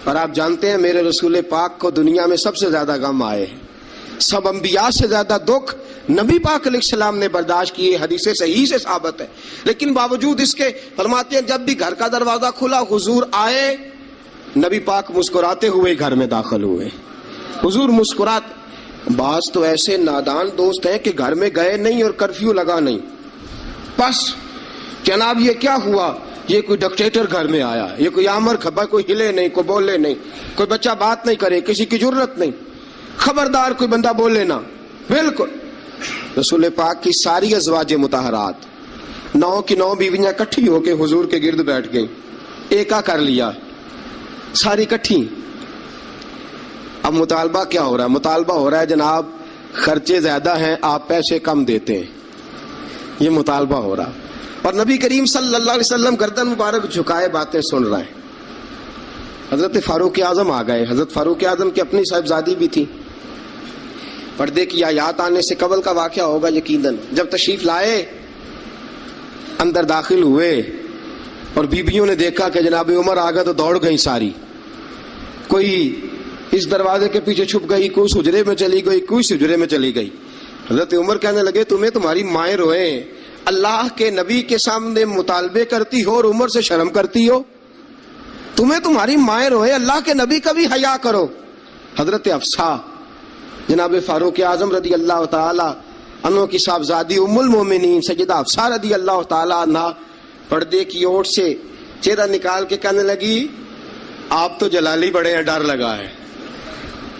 اور آپ جانتے ہیں میرے رسول پاک کو دنیا میں سب سے زیادہ غم آئے ہیں، سب انبیاء سے زیادہ دکھ نبی پاک علیہ السلام نے برداشت کیے، حدیث صحیح سے ثابت ہے، لیکن باوجود اس کے فرماتے ہیں جب بھی گھر کا دروازہ کھلا حضور آئے، نبی پاک مسکراتے ہوئے گھر میں داخل ہوئے. حضور مسکراتے. بعض تو ایسے نادان دوست ہیں کہ گھر میں گئے نہیں اور کرفیو لگا نہیں، بس جناب یہ کیا ہوا، یہ کوئی ڈکٹیٹر گھر میں آیا، یہ کوئی آمر کھبا، کوئی ہلے نہیں، کوئی بولے نہیں، کوئی بچہ بات نہیں کرے، کسی کی ضرورت نہیں، خبردار کوئی بندہ بولے نہ. بالکل رسول پاک کی ساری ازواج مطہرات 9 کی 9 بیویاں کٹھی ہو کے حضور کے گرد بیٹھ گئیں، ایکا کر لیا ساری کٹھی. اب مطالبہ کیا ہو رہا ہے؟ مطالبہ ہو رہا ہے جناب خرچے زیادہ ہیں، آپ پیسے کم دیتے ہیں، یہ مطالبہ ہو رہا. اور نبی کریم صلی اللہ علیہ وسلم گردن مبارک جھکائے باتیں سن رہے ہیں. حضرت فاروق اعظم آ گئے. حضرت فاروق اعظم کی اپنی صاحبزادی بھی تھی. پردے کی آیات آنے سے قبل کا واقعہ ہوگا یقیناً. جب تشریف لائے اندر داخل ہوئے اور بیبیوں نے دیکھا کہ جناب عمر آ گئے تو دوڑ گئی ساری، کوئی اس دروازے کے پیچھے چھپ گئی، کوئی حجرے میں چلی گئی، کوئی حجرے میں چلی گئی. حضرت عمر کہنے لگے تمہیں تمہاری مائیں روئے، اللہ کے نبی کے سامنے مطالبے کرتی ہو اور عمر سے شرم کرتی ہو، تمہیں تمہاری مائیں روئے، اللہ کے نبی کا بھی حیا کرو. حضرت حفصہ جناب فاروق اعظم رضی اللہ تعالی عنہ کی صاحبزادی ام المومنین سیدہ حفصہ رضی اللہ تعالی عنہ پردے کی اوٹ سے چہرہ نکال کے کہنے لگی آپ تو جلالی بڑے ہیں، ڈر لگا ہے،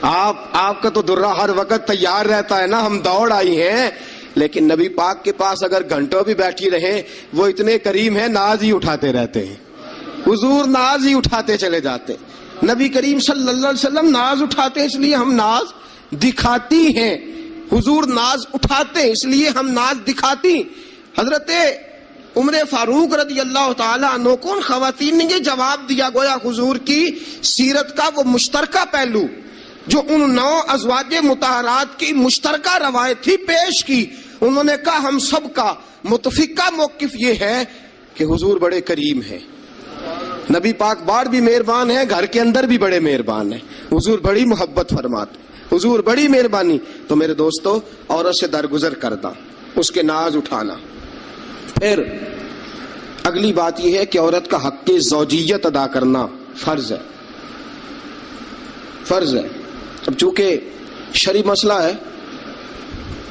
آپ کا تو درہ ہر وقت تیار رہتا ہے نا، ہم دوڑ آئی ہیں، لیکن نبی پاک کے پاس اگر گھنٹوں بھی بیٹھی رہیں وہ اتنے کریم ہیں ناز ہی اٹھاتے رہتے ہیں. حضور ناز ہی اٹھاتے چلے جاتے. نبی کریم صلی اللہ علیہ وسلم ناز اٹھاتے اس لیے ہم ناز دکھاتی ہیں، حضور ناز اٹھاتے اس لیے ہم ناز دکھاتی. حضرت عمر فاروق رضی اللہ تعالی عنہ کو ان خواتین نے یہ جواب دیا، گویا حضور کی سیرت کا وہ مشترکہ پہلو جو ان 9 ازواج مطہرات کی مشترکہ روایت تھی پیش کی. انہوں نے کہا ہم سب کا متفقہ موقف یہ ہے کہ حضور بڑے کریم ہیں، نبی پاک باہر بھی مہربان ہیں، گھر کے اندر بھی بڑے مہربان ہیں، حضور بڑی محبت فرماتے، حضور بڑی مہربانی. تو میرے دوستو عورت سے درگزر کرنا، اس کے ناز اٹھانا. پھر اگلی بات یہ ہے کہ عورت کا حق زوجیت ادا کرنا فرض ہے، فرض ہے. اب چونکہ شرعی مسئلہ ہے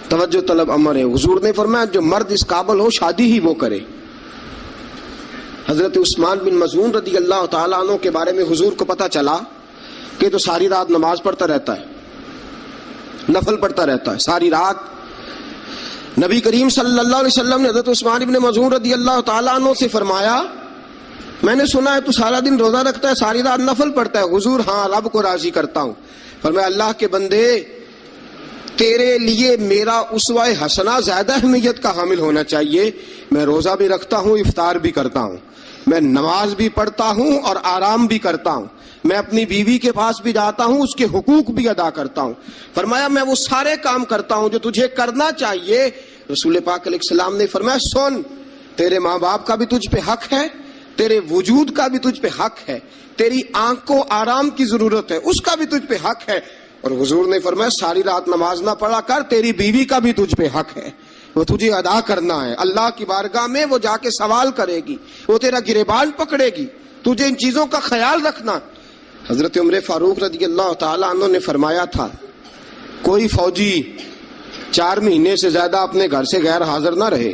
توجہ طلب امر ہے. حضور نے فرمایا جو مرد اس قابل ہو شادی ہی وہ کرے. حضرت عثمان بن مظعون رضی اللہ تعالیٰ عنہ کے بارے میں حضور کو پتا چلا کہ تو ساری رات نماز پڑھتا رہتا ہے، نفل پڑھتا رہتا ہے ساری رات. نبی کریم صلی اللہ علیہ وسلم نے حضرت عثمان بن مظعون رضی اللہ تعالیٰ عنہ سے فرمایا میں نے سنا ہے تو سارا دن روزہ رکھتا ہے, ساری رات نفل پڑھتا ہے. حضور ہاں رب کو راضی کرتا ہوں. فرمایا اللہ کے بندے تیرے لیے میرا اسوہ حسنہ زیادہ اہمیت کا حامل ہونا چاہیے. میں روزہ بھی رکھتا ہوں, افطار بھی کرتا ہوں, میں نماز بھی پڑھتا ہوں اور آرام بھی کرتا ہوں, میں اپنی بیوی کے پاس بھی جاتا ہوں, اس کے حقوق بھی ادا کرتا ہوں. فرمایا میں وہ سارے کام کرتا ہوں جو تجھے کرنا چاہیے. رسول پاک علیہ السلام نے فرمایا سن, تیرے ماں باپ کا بھی تجھ پہ حق ہے, تیرے وجود کا بھی تجھ پہ حق ہے, تیری آنکھ کو آرام کی ضرورت ہے اس کا بھی تجھ پہ حق ہے. اور حضور نے فرمایا ساری رات نماز نہ پڑھا کر, تیری بیوی کا بھی تجھ پہ حق ہے, وہ تجھے ادا کرنا ہے. اللہ کی بارگاہ میں وہ جا کے سوال کرے گی, وہ تیرا گریبان پکڑے گی, تجھے ان چیزوں کا خیال رکھنا. حضرت عمر فاروق رضی اللہ تعالیٰ عنہ نے فرمایا تھا کوئی فوجی 4 مہینے سے زیادہ اپنے گھر سے غیر حاضر نہ رہے.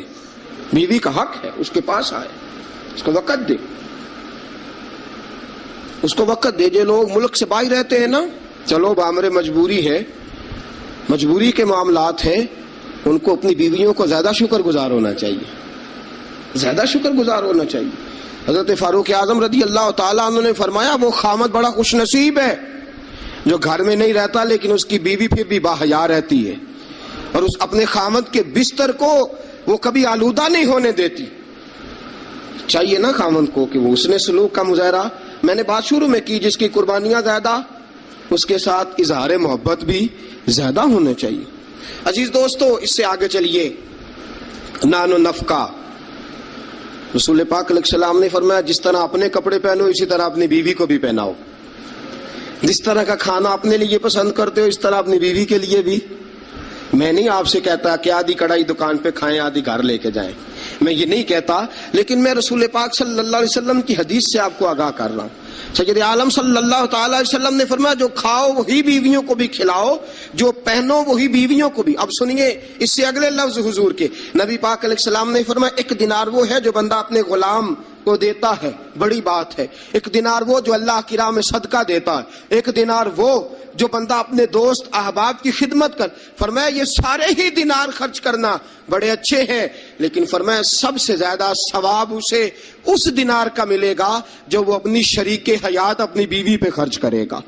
بیوی کا حق ہے, اس کے پاس آئے, اس کو وقت دے, اس کو وقت دے. جو لوگ ملک سے باہر رہتے ہیں نا, چلو بامر مجبوری ہے, مجبوری کے معاملات ہیں, ان کو اپنی بیویوں کو زیادہ شکر گزار ہونا چاہیے, زیادہ شکر گزار ہونا چاہیے. حضرت فاروق اعظم رضی اللہ تعالیٰ عنہ نے فرمایا وہ خامد بڑا خوش نصیب ہے جو گھر میں نہیں رہتا لیکن اس کی بیوی پھر بھی باحیا رہتی ہے, اور اس اپنے خامد کے بستر کو وہ کبھی آلودہ نہیں ہونے دیتی. چاہیے نا خامد کو کہ وہ حسن سلوک کا مظاہرہ, میں نے بات شروع میں کی, جس کی قربانیاں زیادہ اس کے ساتھ اظہار محبت بھی زیادہ ہونا چاہیے. عزیز دوستو, اس سے آگے چلیے. نان و نفقہ, رسول پاک علیہ السلام نے فرمایا جس طرح اپنے کپڑے پہنو اسی طرح اپنی بیوی کو بھی پہناؤ, جس طرح کا کھانا اپنے لیے پسند کرتے ہو اس طرح اپنی بیوی کے لیے بھی. میں نہیں آپ سے کہتا کہ آدھی کڑھائی دکان پہ کھائیں آدھی گھر لے کے جائیں, میں یہ نہیں کہتا, لیکن میں رسول پاک صلی اللہ علیہ وسلم کی حدیث سے آپ کو آگاہ کر رہا ہوں. سید عالم صلی اللہ تعالی علیہ وسلم نے فرمایا جو کھاؤ وہی بیویوں کو بھی کھلاؤ, جو پہنو وہی بیویوں کو بھی. اب سنیے اس سے اگلے لفظ حضور کے, نبی پاک علیہ السلام نے فرمایا 1 دینار وہ ہے جو بندہ اپنے غلام کو دیتا ہے, بڑی بات ہے. 1 دینار وہ جو اللہ کی راہ میں صدقہ دیتا ہے. 1 دینار وہ جو بندہ اپنے دوست احباب کی خدمت کر. فرمایا یہ سارے ہی دینار خرچ کرنا بڑے اچھے ہیں, لیکن فرمایا سب سے زیادہ ثواب اسے اس دینار کا ملے گا جو وہ اپنی شریک حیات اپنی بیوی پہ خرچ کرے گا.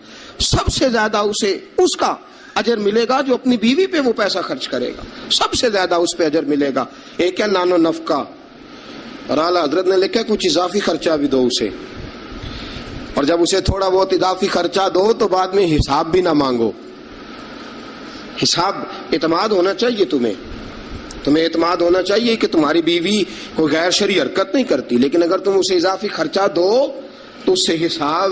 سب سے زیادہ اسے اس کا اجر ملے گا جو اپنی بیوی پہ وہ پیسہ خرچ کرے گا, سب سے زیادہ اس پہ اجر ملے گا. ایک ہے نان و نفقہ, اور اعلیٰ حضرت نے لکھا کچھ اضافی خرچہ بھی دو اسے, اور جب اسے تھوڑا بہت اضافی خرچہ دو تو بعد میں حساب بھی نہ مانگو. حساب اعتماد ہونا چاہیے, تمہیں اعتماد ہونا چاہیے کہ تمہاری بیوی کوئی غیر شرعی حرکت نہیں کرتی, لیکن اگر تم اسے اضافی خرچہ دو تو اس سے حساب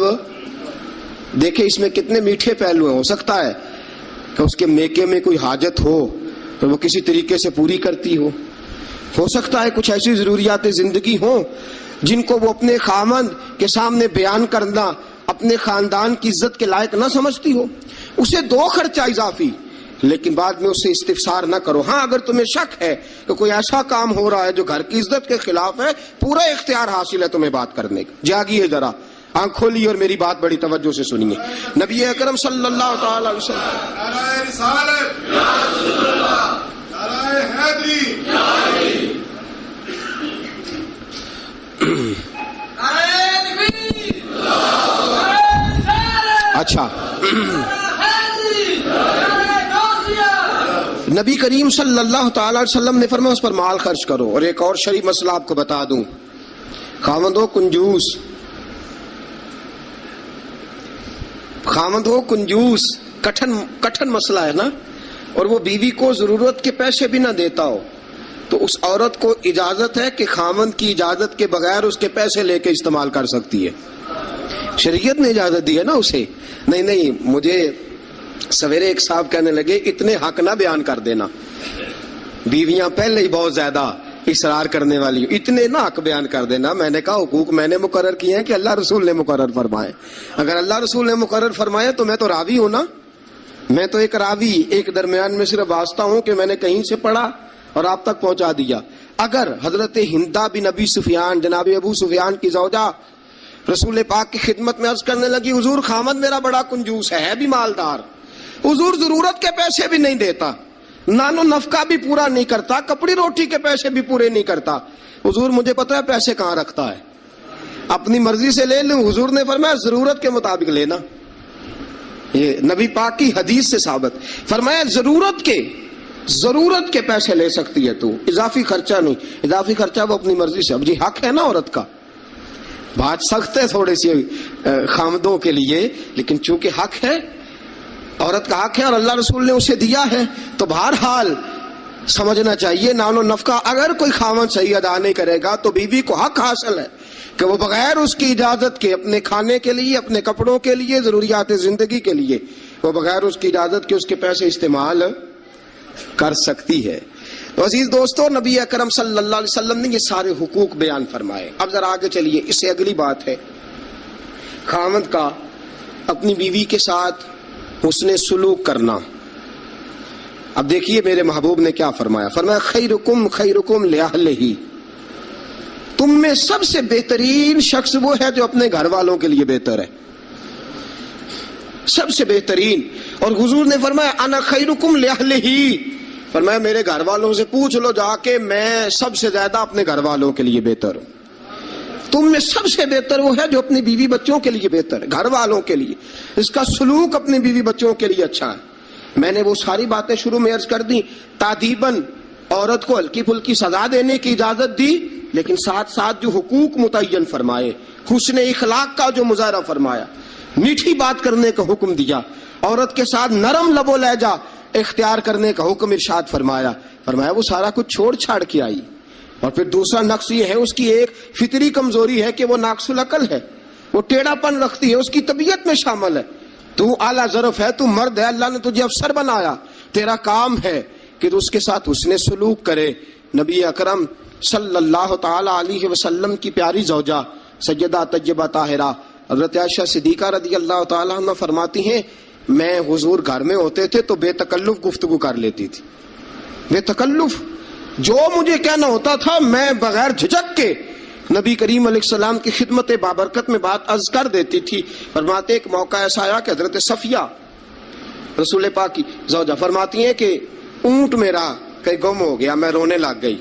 دیکھیں. اس میں کتنے میٹھے پہلو ہیں. ہو سکتا ہے کہ اس کے میکے میں کوئی حاجت ہو تو وہ کسی طریقے سے پوری کرتی ہو سکتا ہے کچھ ایسی ضروریات زندگی ہوں جن کو وہ اپنے خامند کے سامنے بیان کرنا اپنے خاندان کی عزت کے لائق نہ سمجھتی ہو. اسے دو خرچہ اضافی, لیکن بعد میں اسے استفسار نہ کرو. ہاں اگر تمہیں شک ہے کہ کوئی ایسا کام ہو رہا ہے جو گھر کی عزت کے خلاف ہے, پورا اختیار حاصل ہے تمہیں بات کرنے کا. جاگیے ذرا, آنکھ کھولیے اور میری بات بڑی توجہ سے سنیے. نبی اکرم صلی اللہ تعالی علیہ وسلم, نعرہ رسالت یا رسول اللہ, نعرہ حیدری یا علی, نعرہ تکبیر, اچھا نبی کریم صلی اللہ تعالی علیہ وسلم نے فرمایا اس پر مال خرچ کرو. اور ایک اور شرعی مسئلہ آپ کو بتا دوں, خاوند ہو کنجوس, کٹھن مسئلہ ہے نا, اور وہ بیوی کو ضرورت کے پیسے بھی نہ دیتا ہو, تو اس عورت کو اجازت ہے کہ خاوند کی اجازت کے بغیر اس کے پیسے لے کے استعمال کر سکتی ہے. شریعت نے اجازت دی ہے نا اسے. نہیں, مجھے سویرے ایک صاحب کہنے لگے اتنے حق نہ بیان کر دینا, بیویاں پہلے ہی بہت زیادہ اصرار کرنے والی, اتنے نہ حق بیان کر دینا. میں نے کہا حقوق میں نے مقرر کیے ہیں کہ اللہ رسول نے مقرر فرمائے. اگر اللہ رسول نے مقرر فرمائے تو میں تو راوی ہوں نا, میں تو ایک راوی, ایک درمیان میں صرف واسطہ ہوں کہ میں نے کہیں سے پڑھا اور آپ تک پہنچا دیا. اگر حضرت ہندہ بن ابی سفیان, جناب ابو سفیان کی زوجہ, رسول پاک کی خدمت میں عرض کرنے لگی حضور خامد میرا بڑا کنجوس ہے بھی مالدار, حضور ضرورت کے پیسے بھی نہیں دیتا, نان و نفقہ بھی پورا نہیں کرتا, کپڑی روٹی کے پیسے بھی پورے نہیں کرتا, حضور مجھے پتا ہے پیسے کہاں رکھتا ہے, اپنی مرضی سے لے لوں، حضور نے فرمایا ضرورت کے مطابق لینا. یہ نبی پاک کی حدیث سے ثابت. فرمایا ضرورت کے پیسے لے سکتی ہے تو، اضافی خرچہ نہیں. اضافی خرچہ وہ اپنی مرضی سے. اب جی حق ہے نا عورت کا، بات سخت ہے تھوڑی سی خامدوں کے لیے، لیکن چونکہ حق ہے، عورت کا حق ہے اور اللہ رسول نے اسے دیا ہے، تو بہرحال سمجھنا چاہیے نان و نفقہ اگر کوئی خاوند صحیح ادا نہیں کرے گا تو بیوی کو حق حاصل ہے کہ وہ بغیر اس کی اجازت کے اپنے کھانے کے لیے، اپنے کپڑوں کے لیے، ضروریات زندگی کے لیے وہ بغیر اس کی اجازت کے اس کے پیسے استعمال کر سکتی ہے. تو عزیز دوستو، نبی اکرم صلی اللہ علیہ وسلم نے یہ سارے حقوق بیان فرمائے. اب ذرا آگے چلیے، اس سے اگلی بات ہے خاوند کا اپنی بیوی کے ساتھ حسن سلوک کرنا. اب دیکھیے میرے محبوب نے کیا فرمایا. فرمایا خیرکم لأہلہ، تم میں سب سے بہترین شخص وہ ہے جو اپنے گھر والوں کے لیے بہتر ہے، سب سے بہترین. اور حضور نے فرمایا انا خیرکم لأہلہ، فرمایا میرے گھر والوں سے پوچھ لو جا کے، میں سب سے زیادہ اپنے گھر والوں کے لیے بہتر ہوں. تم میں سب سے بہتر وہ ہے جو اپنی بیوی بچوں کے لیے بہتر ہے، گھر والوں کے لیے. اس کا سلوک اپنی بیوی بچوں کے لیے اچھا ہے. میں نے وہ ساری باتیں شروع میں عرض کر دی. تادیباً عورت کو ہلکی پھلکی سزا دینے کی اجازت دی، لیکن ساتھ ساتھ جو حقوق متعین فرمائے، حسن اخلاق کا جو مظاہرہ فرمایا، میٹھی بات کرنے کا حکم دیا، عورت کے ساتھ نرم لب و لہجہ اختیار کرنے کا حکم ارشاد فرمایا. فرمایا وہ سارا کچھ چھوڑ چھاڑ کے آئی. اور پھر دوسرا نقص یہ ہے، اس کی ایک فطری کمزوری ہے کہ وہ ناقص العقل ہے، وہ ٹیڑھا پن رکھتی ہے، اس کی طبیعت میں شامل ہے. تو اعلیٰ ظرف ہے، تو مرد ہے، اللہ نے تجھے افسر بنایا، تیرا کام ہے کہ تو اس کے ساتھ حسن سلوک کرے. نبی اکرم صلی اللہ تعالی علیہ وسلم کی پیاری زوجہ سیدہ طیبہ طاہرہ حضرت عائشہ صدیقہ رضی اللہ تعالی عنہ فرماتی ہیں، میں حضور گھر میں ہوتے تھے تو بے تکلف گفتگو کر لیتی تھی. بے تکلف، جو مجھے کہنا ہوتا تھا میں بغیر جھجک کے نبی کریم علیہ السلام کی خدمت بابرکت میں بات عرض کر دیتی تھی. فرماتے ایک موقع ایسا آیا کہ حضرت صفیہ رسول پاک کی زوجہ فرماتی ہیں کہ اونٹ میرا کہیں گم ہو گیا، میں رونے لگ گئی.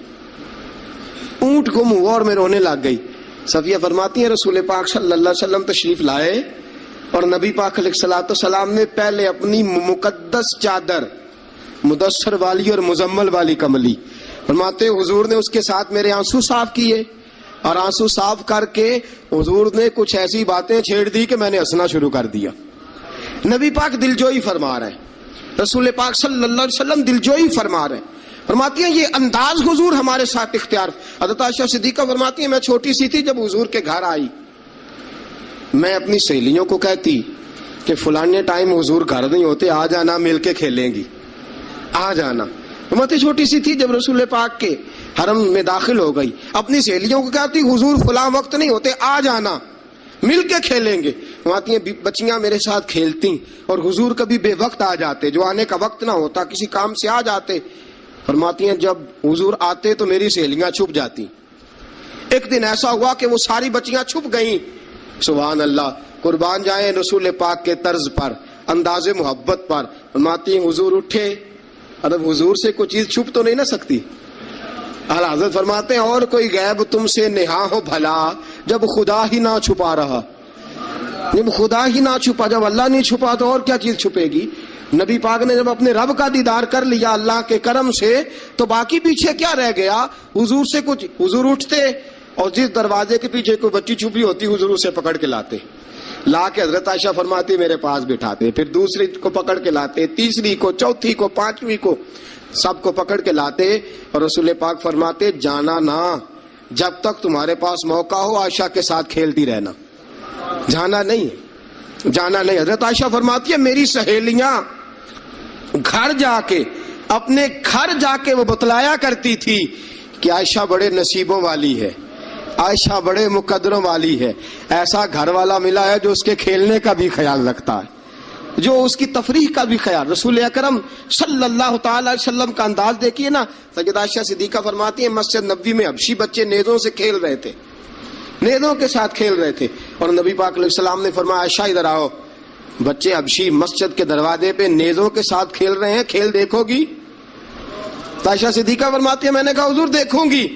اونٹ گم ہوا اور میں رونے لگ گئی. صفیہ فرماتی ہیں رسول پاک صلی اللہ علیہ وسلم تشریف لائے اور نبی پاک علیہ الصلوۃ والسلام نے پہلے اپنی مقدس چادر مدثر والی اور مزمل والی کملی، فرماتے حضور نے اس کے ساتھ میرے آنسو صاف کیے، اور آنسو صاف کر کے حضور نے کچھ ایسی باتیں چھیڑ دی کہ میں نے ہنسنا شروع کر دیا. نبی پاک دلجوئی فرما رہے ہیں، رسول پاک صلی اللہ علیہ وسلم دلجوئی فرما رہے ہیں. فرماتی ہیں یہ انداز حضور ہمارے ساتھ اختیار. حضرت عائشہ صدیقہ فرماتی ہیں میں چھوٹی سی تھی جب حضور کے گھر آئی، میں اپنی سہیلیوں کو کہتی کہ فلانے ٹائم حضور گھر نہیں ہوتے، آ جانا، مل کے کھیلیں گی، آ جانا. فرماتی چھوٹی سی تھی جب رسول پاک کے حرم میں داخل ہو گئی، اپنی سہیلیوں کو کہتی حضور فلاں وقت نہیں ہوتے، آ جانا، مل کے کھیلیں گے. فرماتی ہیں بچیاں میرے ساتھ کھیلتی اور حضور کبھی بے وقت آ جاتے، جو آنے کا وقت نہ ہوتا کسی کام سے آ جاتے. فرماتی ہیں جب حضور آتے تو میری سہیلیاں چھپ جاتی. ایک دن ایسا ہوا کہ وہ ساری بچیاں چھپ گئیں. سبحان اللہ، قربان جائیں رسول پاک کے طرز پر، انداز محبت پر. فرماتی ہیں حضور اٹھے، اب حضور سے کوئی چیز چھپ تو نہیں نہ سکتی. اعلیٰ حضرت فرماتے ہیں اور کوئی غیب تم سے نہا ہو بھلا جب خدا ہی نہ چھپا رہا. جب خدا ہی نہ چھپا، جب اللہ نہیں چھپا تو اور کیا چیز چھپے گی. نبی پاک نے جب اپنے رب کا دیدار کر لیا اللہ کے کرم سے تو باقی پیچھے کیا رہ گیا. حضور سے کچھ، حضور اٹھتے اور جس دروازے کے پیچھے کوئی بچی چھپی ہوتی حضور اسے پکڑ کے لاتے، لا کے حضرت عائشہ فرماتی میرے پاس بٹھاتے، پھر دوسری کو پکڑ کے لاتے، تیسری کو، چوتھی کو، پانچویں کو، سب کو پکڑ کے لاتے. اور رسول پاک فرماتے جانا نہ، جب تک تمہارے پاس موقع ہو عائشہ کے ساتھ کھیلتی رہنا، جانا نہیں، جانا نہیں. حضرت عائشہ فرماتی ہے میری سہیلیاں گھر جا کے، اپنے گھر جا کے وہ بتلایا کرتی تھی کہ عائشہ بڑے نصیبوں والی ہے، عائشہ بڑے مقدروں والی ہے، ایسا گھر والا ملا ہے جو اس کے کھیلنے کا بھی خیال رکھتا ہے، جو اس کی تفریح کا بھی خیال. رسول اکرم صلی اللہ تعالی علیہ وسلم کا انداز دیکھیے نا. سیدہ عائشہ صدیقہ فرماتی ہیں مسجد نبوی میں حبشی بچے نیزوں سے کھیل رہے تھے، نیزوں کے ساتھ کھیل رہے تھے، اور نبی پاک علیہ السلام نے فرمایا عائشہ ادھر آؤ، بچے حبشی مسجد کے دروازے پہ نیزوں کے ساتھ کھیل رہے ہیں، کھیل دیکھو گی؟ عائشہ صدیقہ فرماتی ہے میں نے کہا حضور دیکھوں گی.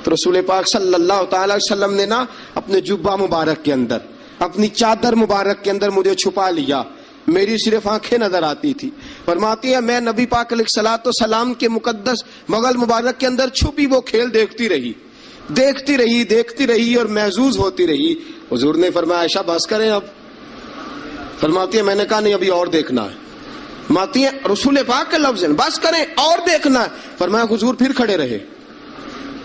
تو رسول پاک صلی اللہ تعالی علیہ وسلم نے نا اپنے جبہ مبارک کے اندر، اپنی چادر مبارک کے اندر مجھے چھپا لیا، میری صرف آنکھیں نظر آتی تھی. فرماتی ہے میں نبی پاک علیہ الصلوۃ والسلام کے مقدس بغل مبارک کے اندر چھپی وہ کھیل دیکھتی رہی اور محظوظ ہوتی رہی. حضور نے فرمایا عائشہ بس کریں اب. فرماتی ہے میں نے کہا نہیں ابھی اور دیکھنا ہے. فرماتی ہے رسول پاک کے لفظ ہیں بس کریں اور دیکھنا ہے. فرمایا حضور پھر کھڑے رہے.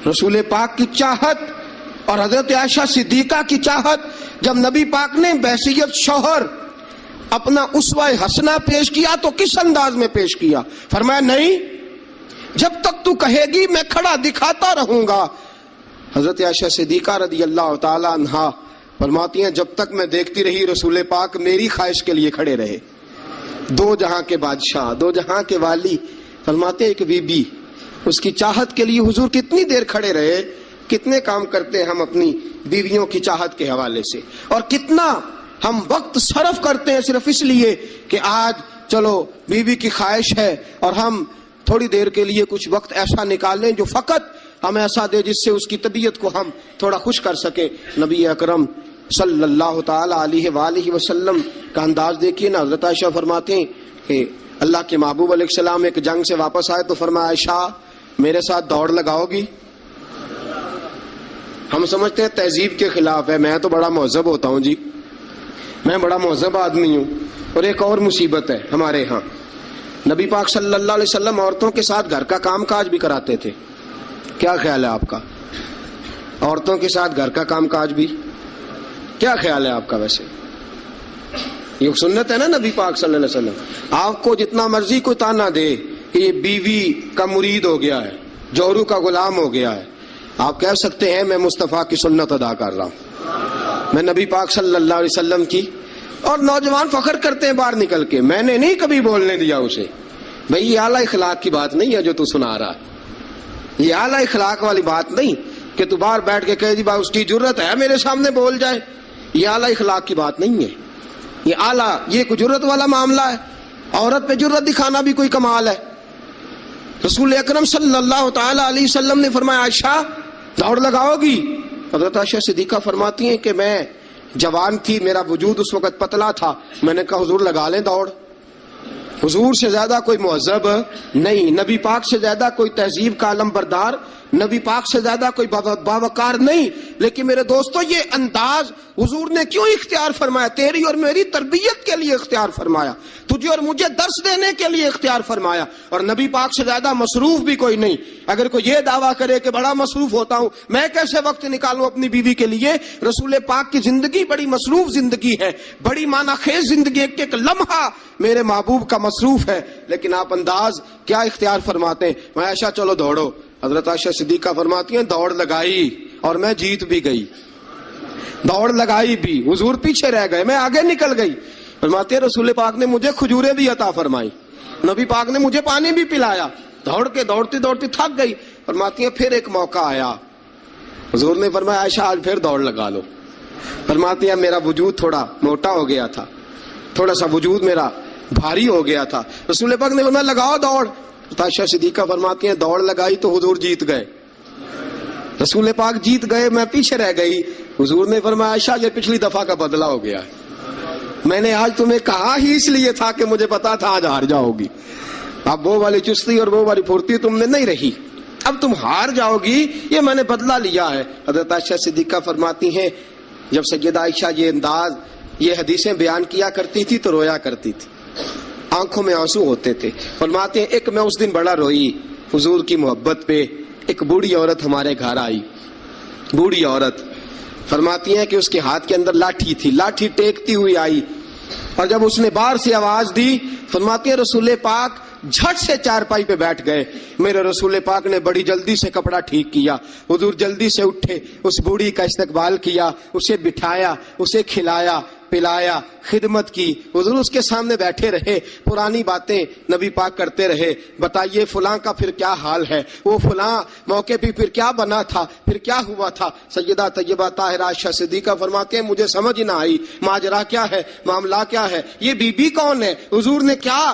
رسول پاک کی چاہت اور حضرت عائشہ صدیقہ کی چاہت، جب نبی پاک نے بحیثیت شوہر اپنا اسوہ حسنہ پیش کیا تو کس انداز میں پیش کیا؟ فرمایا نہیں جب تک تو کہے گی میں کھڑا دکھاتا رہوں گا. حضرت عائشہ صدیقہ رضی اللہ تعالی عنہا فرماتی ہیں جب تک میں دیکھتی رہی رسول پاک میری خواہش کے لیے کھڑے رہے. دو جہاں کے بادشاہ، دو جہاں کے والی. فرماتے ایک بی بی اس کی چاہت کے لیے حضور کتنی دیر کھڑے رہے. کتنے کام کرتے ہیں ہم اپنی بیویوں کی چاہت کے حوالے سے، اور کتنا ہم وقت صرف کرتے ہیں صرف اس لیے کہ آج چلو بیوی کی خواہش ہے اور ہم تھوڑی دیر کے لیے کچھ وقت ایسا نکال لیں جو فقط ہم ایسا دے جس سے اس کی طبیعت کو ہم تھوڑا خوش کر سکیں. نبی اکرم صلی اللہ تعالی علیہ وآلہ وسلم کا انداز دیکھیے نا. حضرت عائشہ فرماتے ہیں کہ اللہ کے محبوب علیہ السلام ایک جنگ سے واپس آئے تو فرمایا عائشہ میرے ساتھ دوڑ لگاؤ گی؟ ہم سمجھتے ہیں تہذیب کے خلاف ہے، میں تو بڑا مہذب ہوتا ہوں جی، میں بڑا مہذب آدمی ہوں. اور ایک اور مصیبت ہے ہمارے ہاں، نبی پاک صلی اللہ علیہ وسلم عورتوں کے ساتھ گھر کا کام کاج بھی کراتے تھے. کیا خیال ہے آپ کا؟ عورتوں کے ساتھ گھر کا کام کاج بھی کیا خیال ہے آپ کا؟ ویسے یہ سنت ہے نا نبی پاک صلی اللہ علیہ وسلم. آپ کو جتنا مرضی کوئی تانا دے کہ یہ بیوی کا مرید ہو گیا ہے، جوہرو کا غلام ہو گیا ہے، آپ کہہ سکتے ہیں میں مصطفیٰ کی سنت ادا کر رہا ہوں، میں نبی پاک صلی اللہ علیہ وسلم کی. اور نوجوان فخر کرتے ہیں باہر نکل کے، میں نے نہیں کبھی بولنے دیا اسے. بھئی یہ اعلیٰ اخلاق کی بات نہیں ہے جو تو سنا رہا ہے، یہ اعلیٰ اخلاق والی بات نہیں کہ تو باہر بیٹھ کے کہہ دی بھائی اس کی جرت ہے میرے سامنے بول جائے. یہ اعلیٰ اخلاق کی بات نہیں ہے، یہ اعلیٰ یہ کوئی جرت والا معاملہ ہے. عورت پہ جرت دکھانا بھی کوئی کمال ہے. رسول اکرم صلی اللہ تعالی علیہ وسلم نے فرمایا عائشہ دوڑ لگاؤ گی؟ حضرت عائشہ صدیقہ فرماتی ہیں کہ میں جوان تھی، میرا وجود اس وقت پتلا تھا. میں نے کہا حضور لگا لیں دوڑ. حضور سے زیادہ کوئی مہذب نہیں، نبی پاک سے زیادہ کوئی تہذیب کا علم بردار، نبی پاک سے زیادہ کوئی باوقار نہیں. لیکن میرے دوستو یہ انداز حضور نے کیوں اختیار فرمایا؟ تیری اور میری تربیت کے لیے اختیار فرمایا، تجھے اور مجھے درس دینے کے لیے اختیار فرمایا. اور نبی پاک سے زیادہ مصروف بھی کوئی نہیں. اگر کوئی یہ دعویٰ کرے کہ بڑا مصروف ہوتا ہوں، میں کیسے وقت نکالوں اپنی بیوی کے لیے؟ رسول پاک کی زندگی بڑی مصروف زندگی ہے، بڑی معنی خیز زندگی، ایک ایک لمحہ میرے محبوب کا مصروف ہے. لیکن آپ انداز کیا اختیار فرماتے ہیں؟ میں عائشہ چلو دوڑو. حضرت عائشہ صدیقہ فرماتی ہیں دوڑ لگائی اور میں جیت بھی گئی. دوڑ لگائی بھی، حضور پیچھے رہ گئے، میں آگے نکل گئی. فرماتے ہیں رسول پاک نے مجھے کھجوریں بھی عطا فرمائی، نبی پاک نے مجھے پانی بھی پلایا. دوڑ کے دوڑتی دوڑتی تھک گئی. فرماتی ہیں پھر ایک موقع آیا، حضور نے فرمایا عائشہ آج پھر دوڑ لگا لو. فرماتی ہیں میرا وجود تھوڑا موٹا ہو گیا تھا، تھوڑا سا وجود میرا بھاری ہو گیا تھا. رسول پاک نے فرمایا لگاؤ دوڑ. عائشہ صدیقہ فرماتی ہیں دوڑ لگائی تو حضور جیت گئے. رسول پاک جیت گئے، میں پیچھے رہ گئی. حضور نے فرمایا عائشہ یہ پچھلی دفعہ کا بدلہ ہو گیا ہے، میں نے آج تمہیں کہا ہی اس لیے تھا کہ مجھے پتا تھا آج ہار جاؤ گی. اب وہ والی چستی اور وہ والی پھرتی تم نے نہیں رہی، اب تم ہار جاؤ گی، یہ میں نے بدلہ لیا ہے. حضرت عائشہ صدیقہ فرماتی ہیں جب سیدہ عائشہ یہ انداز یہ حدیثیں بیان کیا کرتی تھی تو رویا کرتی تھی، آنکھوں میں آنسو ہوتے تھے. فرماتے ہیں ایک میں اس دن بڑا روئی حضور کی محبت پہ. ایک بوڑھی عورت ہمارے گھر آئی، بوڑھی عورت. فرماتی ہیں کہ اس کے ہاتھ کے اندر لاٹھی تھی، لاٹھی ٹیکتی ہوئی آئی، اور جب اس نے باہر سے آواز دی فرماتی ہیں رسول پاک جھٹ سے چارپائی پہ بیٹھ گئے. میرے رسول پاک نے بڑی جلدی سے کپڑا ٹھیک کیا. حضور جلدی سے اٹھے، اس بوڑھی کا استقبال کیا، اسے بٹھایا، اسے کھلایا پلایا، خدمت کی. حضور اس کے سامنے بیٹھے رہے، پرانی باتیں نبی پاک کرتے رہے. بتائیے فلاں کا پھر کیا حال ہے، وہ فلاں موقع پہ پھر کیا بنا تھا، پھر کیا ہوا تھا. سیدہ طیبہ طاہرہ عائشہ صدیقہ فرماتے ہیں مجھے سمجھ نہ آئی ماجرا کیا ہے، معاملہ کیا ہے، یہ بی بی کون ہے، حضور نے کیا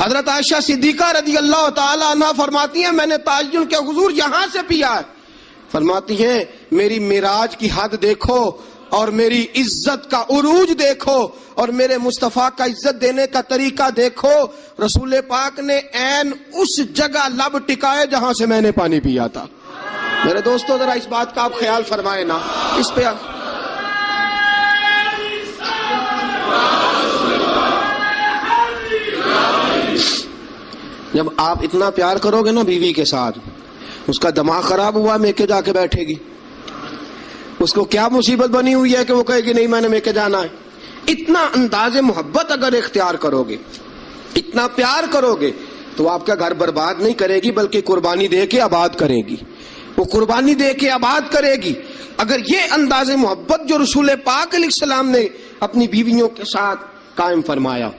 حضرت عائشہ صدیقہ رضی اللہ تعالی عنہ فرماتی ہیں میں نے تعین کے حضور یہاں سے پیا ہے. فرماتی ہیں میری معراج کی حد دیکھو اور میری عزت کا عروج دیکھو اور میرے مصطفیٰ کا عزت دینے کا طریقہ دیکھو. رسول پاک نے عین اس جگہ لب ٹکائے جہاں سے میں نے پانی پیا تھا. میرے دوستو ذرا اس بات کا آپ خیال فرمائیں نا. اس پہ جب آپ اتنا پیار کرو گے نا بیوی کے ساتھ، اس کا دماغ خراب ہوا میکے جا کے بیٹھے گی. اس کو کیا مصیبت بنی ہوئی ہے کہ وہ کہے گی نہیں میں نے میکے جانا ہے. اتنا انداز محبت اگر اختیار کرو گے، اتنا پیار کرو گے تو آپ کا گھر برباد نہیں کرے گی بلکہ قربانی دے کے آباد کرے گی. وہ قربانی دے کے آباد کرے گی. اگر یہ انداز محبت جو رسول پاک علیہ السلام نے اپنی بیویوں کے ساتھ قائم فرمایا،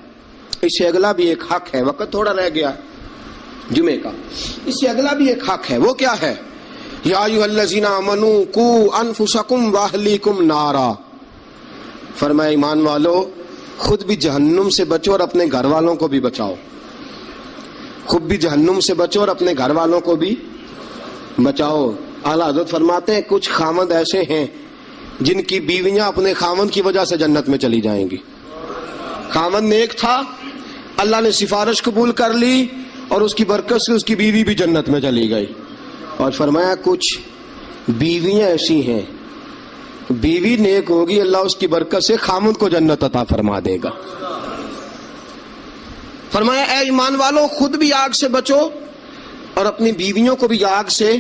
اس سے اگلا بھی ایک حق ہے. وقت تھوڑا رہ گیا جمعے کا. اس سے اگلا بھی ایک حق ہے. وہ کیا ہے؟ یا ایھا الذین آمنوا قوا انفسکم واہلیکم نارا. فرمایا ایمان والو خود بھی جہنم سے بچو اور اپنے گھر والوں کو بھی بچاؤ. خود بھی جہنم سے بچو اور اپنے گھر والوں کو بھی بچاؤ. اعلیٰ حضرت فرماتے ہیں کچھ خامند ایسے ہیں جن کی بیویاں اپنے خامند کی وجہ سے جنت میں چلی جائیں گی. خامند نیک تھا، اللہ نے سفارش قبول کر لی اور اس کی برکت سے اس کی بیوی بھی جنت میں چلی گئی. اور فرمایا کچھ بیویاں ایسی ہیں، بیوی نیک ہوگی اللہ اس کی برکت سے خامند کو جنت عطا فرما دے گا. فرمایا اے ایمان والو خود بھی آگ سے بچو اور اپنی بیویوں کو بھی آگ سے.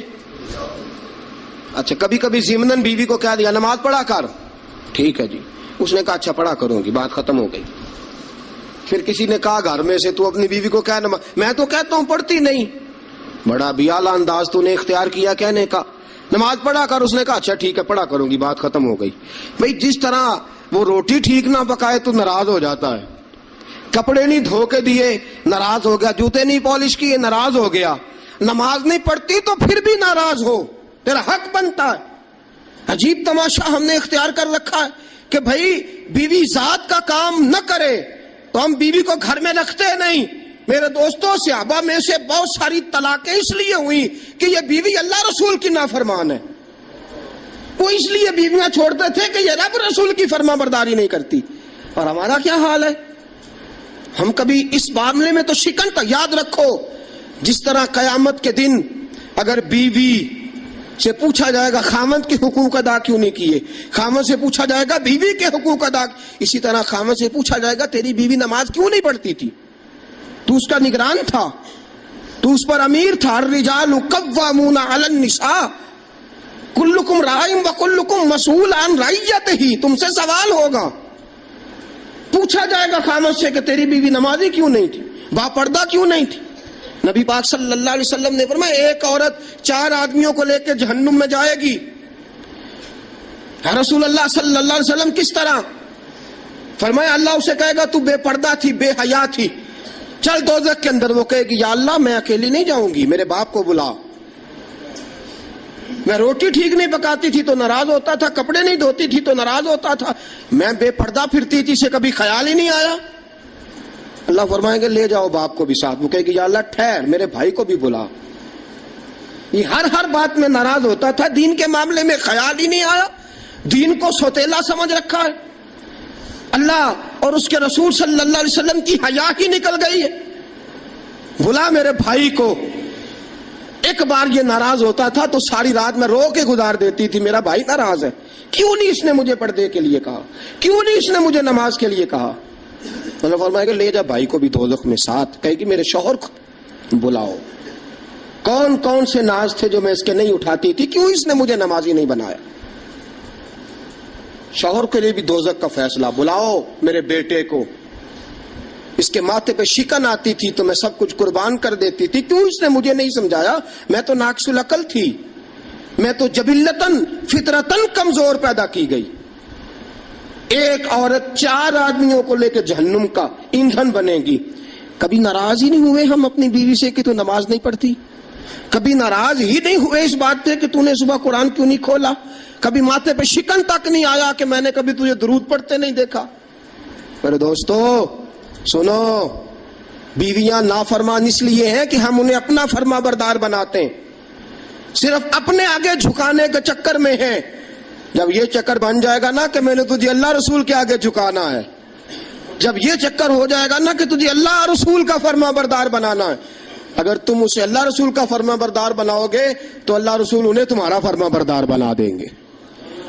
اچھا کبھی کبھی ضمناً بیوی کو کہہ دیا نماز پڑھا کر، ٹھیک ہے جی. اس نے کہا اچھا پڑھا کروں گی، بات ختم ہو گئی. پھر کسی نے کہا گھر میں سے تو اپنی بیوی کو کہہ نماز، میں تو کہتا ہوں پڑھتی نہیں. بڑا بھی اعلیٰ انداز تو نے اختیار کیا کہنے کا، نماز پڑھا کر. اس نے کہا اچھا ٹھیک ہے پڑھا کروں گی، بات ختم ہو گئی. بھئی جس طرح وہ روٹی ٹھیک نہ پکائے تو ناراض ہو جاتا ہے، کپڑے نہیں دھو کے دیے ناراض ہو گیا، جوتے نہیں پالش کیے ناراض ہو گیا، نماز نہیں پڑھتی تو پھر بھی ناراض ہو، تیرا حق بنتا ہے. عجیب تماشا ہم نے اختیار کر رکھا ہے کہ بھائی بیوی ذات کا کام نہ کرے تو ہم بیوی کو گھر میں رکھتے نہیں. میرے دوستوں صحابہ میں سے بہت ساری طلاقیں اس لیے ہوئی کہ یہ بیوی اللہ رسول کی نافرمان ہے. وہ اس لیے بیویاں چھوڑتے تھے کہ یہ رب رسول کی فرما برداری نہیں کرتی. اور ہمارا کیا حال ہے؟ ہم کبھی اس معاملے میں تو شکن کا یاد رکھو. جس طرح قیامت کے دن اگر بیوی سے پوچھا جائے گا خامند کے حقوق ادا کیوں نہیں کیے، خامند سے پوچھا جائے گا بیوی کے حقوق ادا، اسی طرح خامند سے پوچھا جائے گا تیری بیوی نماز کیوں نہیں پڑھتی تھی، تو اس کا نگران تھا، تو اس پر امیر تھا. الرجال قوامون علی النساء کلکم راع وکلکم مسئول عن رعیتہ. تم سے سوال ہوگا، پوچھا جائے گا خامد سے کہ تیری بیوی نمازی کیوں نہیں تھی، با پردہ کیوں نہیں تھی. نبی پاک صلی اللہ علیہ وسلم نے فرمایا ایک عورت 4 آدمیوں کو لے کے جہنم میں جائے گی. رسول اللہ صلی اللہ علیہ وسلم کس طرح؟ فرمایا اللہ اسے کہے گا تو بے پردہ تھی، بے حیا تھی، چل دوزخ کے اندر. وہ کہے گی یا اللہ میں اکیلی نہیں جاؤں گی، میرے باپ کو بلا. میں روٹی ٹھیک نہیں پکاتی تھی تو ناراض ہوتا تھا، کپڑے نہیں دھوتی تھی تو ناراض ہوتا تھا، میں بے پردہ پھرتی تھی، اسے کبھی خیال ہی نہیں آیا. اللہ فرمائیں گے لے جاؤ باپ کو بھی ساتھ. وہ کہے گی یا اللہ ٹھہر میرے بھائی کو بھی بلا. یہ ہر بات میں ناراض ہوتا تھا، دین کے معاملے میں خیال ہی نہیں آیا، دین کو سوتیلا سمجھ رکھا ہے. اللہ اور اس کے رسول صلی اللہ علیہ وسلم کی حیا ہی نکل گئی ہے. بلا میرے بھائی کو. ایک بار یہ ناراض ہوتا تھا تو ساری رات میں رو کے گزار دیتی تھی، میرا بھائی ناراض ہے، کیوں نہیں اس نے مجھے پردے کے لیے کہا، کیوں نہیں اس نے مجھے نماز کے لیے کہا. اللہ فرمائے گا لے جا بھائی کو بھی دوزخ میں ساتھ. کہے گی میرے شوہر کو بلاؤ. کون کون سے ناز تھے جو میں اس کے نہیں اٹھاتی تھی، کیوں اس نے مجھے نمازی نہیں بنایا. شوہر کے لیے بھی دوزخ کا فیصلہ. بلاؤ میرے بیٹے کو، اس کے ماتھے پہ شکن آتی تھی تو میں سب کچھ قربان کر دیتی تھی، کیوں اس نے مجھے نہیں سمجھایا. میں تو ناقص العقل تھی، میں تو جبلتاً فطرتاً کمزور پیدا کی گئی. ایک عورت 4 آدمیوں کو لے کے جہنم کا ایندھن بنے گی. کبھی ناراض ہی نہیں ہوئے ہم اپنی بیوی سے کہ تو نماز نہیں پڑھتی، کبھی ناراض ہی نہیں ہوئے اس بات پہ کہ تو نے صبح قرآن کیوں نہیں کھولا، کبھی ماتھے پہ شکن تک نہیں آیا کہ میں نے کبھی تجھے درود پڑھتے نہیں دیکھا. میرے دوستو سنو، بیویاں نافرمان اس لیے ہیں کہ ہم انہیں اپنا فرما بردار بناتے ہیں، صرف اپنے آگے جھکانے کے چکر میں ہیں۔ جب یہ چکر بن جائے گا نا کہ میں نے تجھے اللہ رسول کے آگے جھکانا ہے، جب یہ چکر ہو جائے گا نا کہ تجھے اللہ رسول کا فرما بردار بنانا ہے، اگر تم اسے اللہ رسول کا فرما بردار بناؤ گے تو اللہ رسول انہیں تمہارا فرما بردار بنا دیں گے۔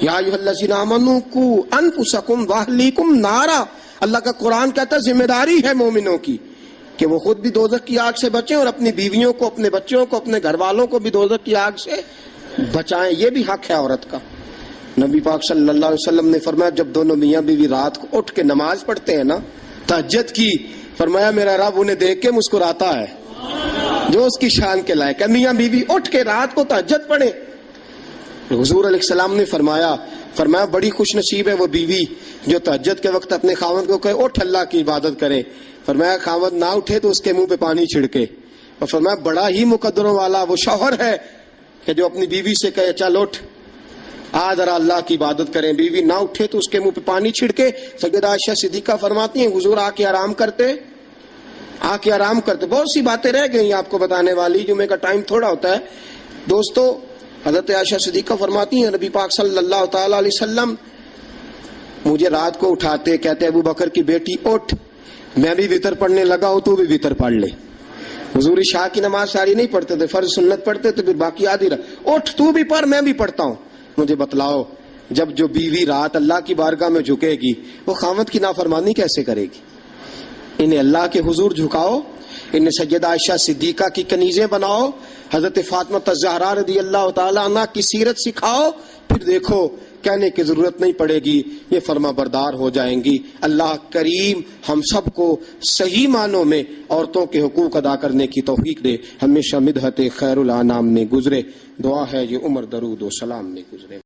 یا ایھا الذین آمنوا قوا انفسکم واہلیکم نارا، اللہ کا قرآن کہتا ہے ذمہ داری ہے مومنوں کی کہ وہ خود بھی دوزخ کی آگ سے بچیں اور اپنی بیویوں کو، اپنے بچوں کو، اپنے گھر والوں کو بھی دوزخ کی آگ سے بچائیں۔ یہ بھی حق ہے عورت کا۔ نبی پاک صلی اللہ علیہ وسلم نے فرمایا جب دونوں میاں بیوی رات کو اٹھ کے نماز پڑھتے ہیں نا تہجد کی، فرمایا میرا رب انہیں دیکھ کے مسکراتا ہے جو اس کی شان کے لائق ہے۔ میاں بیوی اٹھ کے رات کو تہجد پڑھیں۔ حضور علیہ السلام نے فرمایا بڑی خوش نصیب ہے وہ بیوی جو تہجد کے وقت اپنے خاوند کو کہے اٹھ اللہ کی عبادت کرے۔ فرمایا خاوند نہ اٹھے تو اس کے منہ پہ پانی چھڑکے۔ اور فرمایا بڑا ہی مقدروں والا وہ شوہر ہے کہ جو اپنی بیوی سے کہے چل اٹھ آ ذرا اللہ کی عبادت کریں، بیوی نہ اٹھے تو اس کے منہ پہ پانی چھڑکے۔ سیدہ عائشہ صدیقہ فرماتی ہیں حضور آ کے آرام کرتے۔ بہت سی باتیں رہ گئی آپ کو بتانے والی، جمعے کا ٹائم تھوڑا ہوتا ہے دوستو۔ حضرت عائشہ صدیقہ فرماتی ہیں نبی پاک صلی اللہ تعالی علیہ وسلم مجھے رات کو اٹھاتے، کہتے ابو بکر کی بیٹی اٹھ، میں بھی وتر پڑھنے لگا ہوں تو بھی وتر پڑھ لے۔ حضور عشاء کی نماز ساری نہیں پڑھتے تھے، فرض سنت پڑھتے تھے، پھر باقی آدھی رات اٹھ تو بھی پڑھ میں بھی پڑھتا ہوں۔ مجھے بتلاؤ جب جو بیوی رات اللہ کی بارگاہ میں جھکے گی وہ خاوند کی نافرمانی کیسے کرے گی؟ انہیں اللہ کے حضور جھکاؤ، انہیں سیدہ عائشہ صدیقہ کی کنیزیں بناؤ، حضرت فاطمہ الزہرا رضی اللہ تعالی عنہ کی سیرت سکھاؤ، پھر دیکھو کہنے کی ضرورت نہیں پڑے گی، یہ فرما بردار ہو جائیں گی۔ اللہ کریم ہم سب کو صحیح معنوں میں عورتوں کے حقوق ادا کرنے کی توفیق دے، ہمیشہ مدحت خیر الانام میں گزرے۔ دعا ہے یہ عمر درود و سلام میں گزرے۔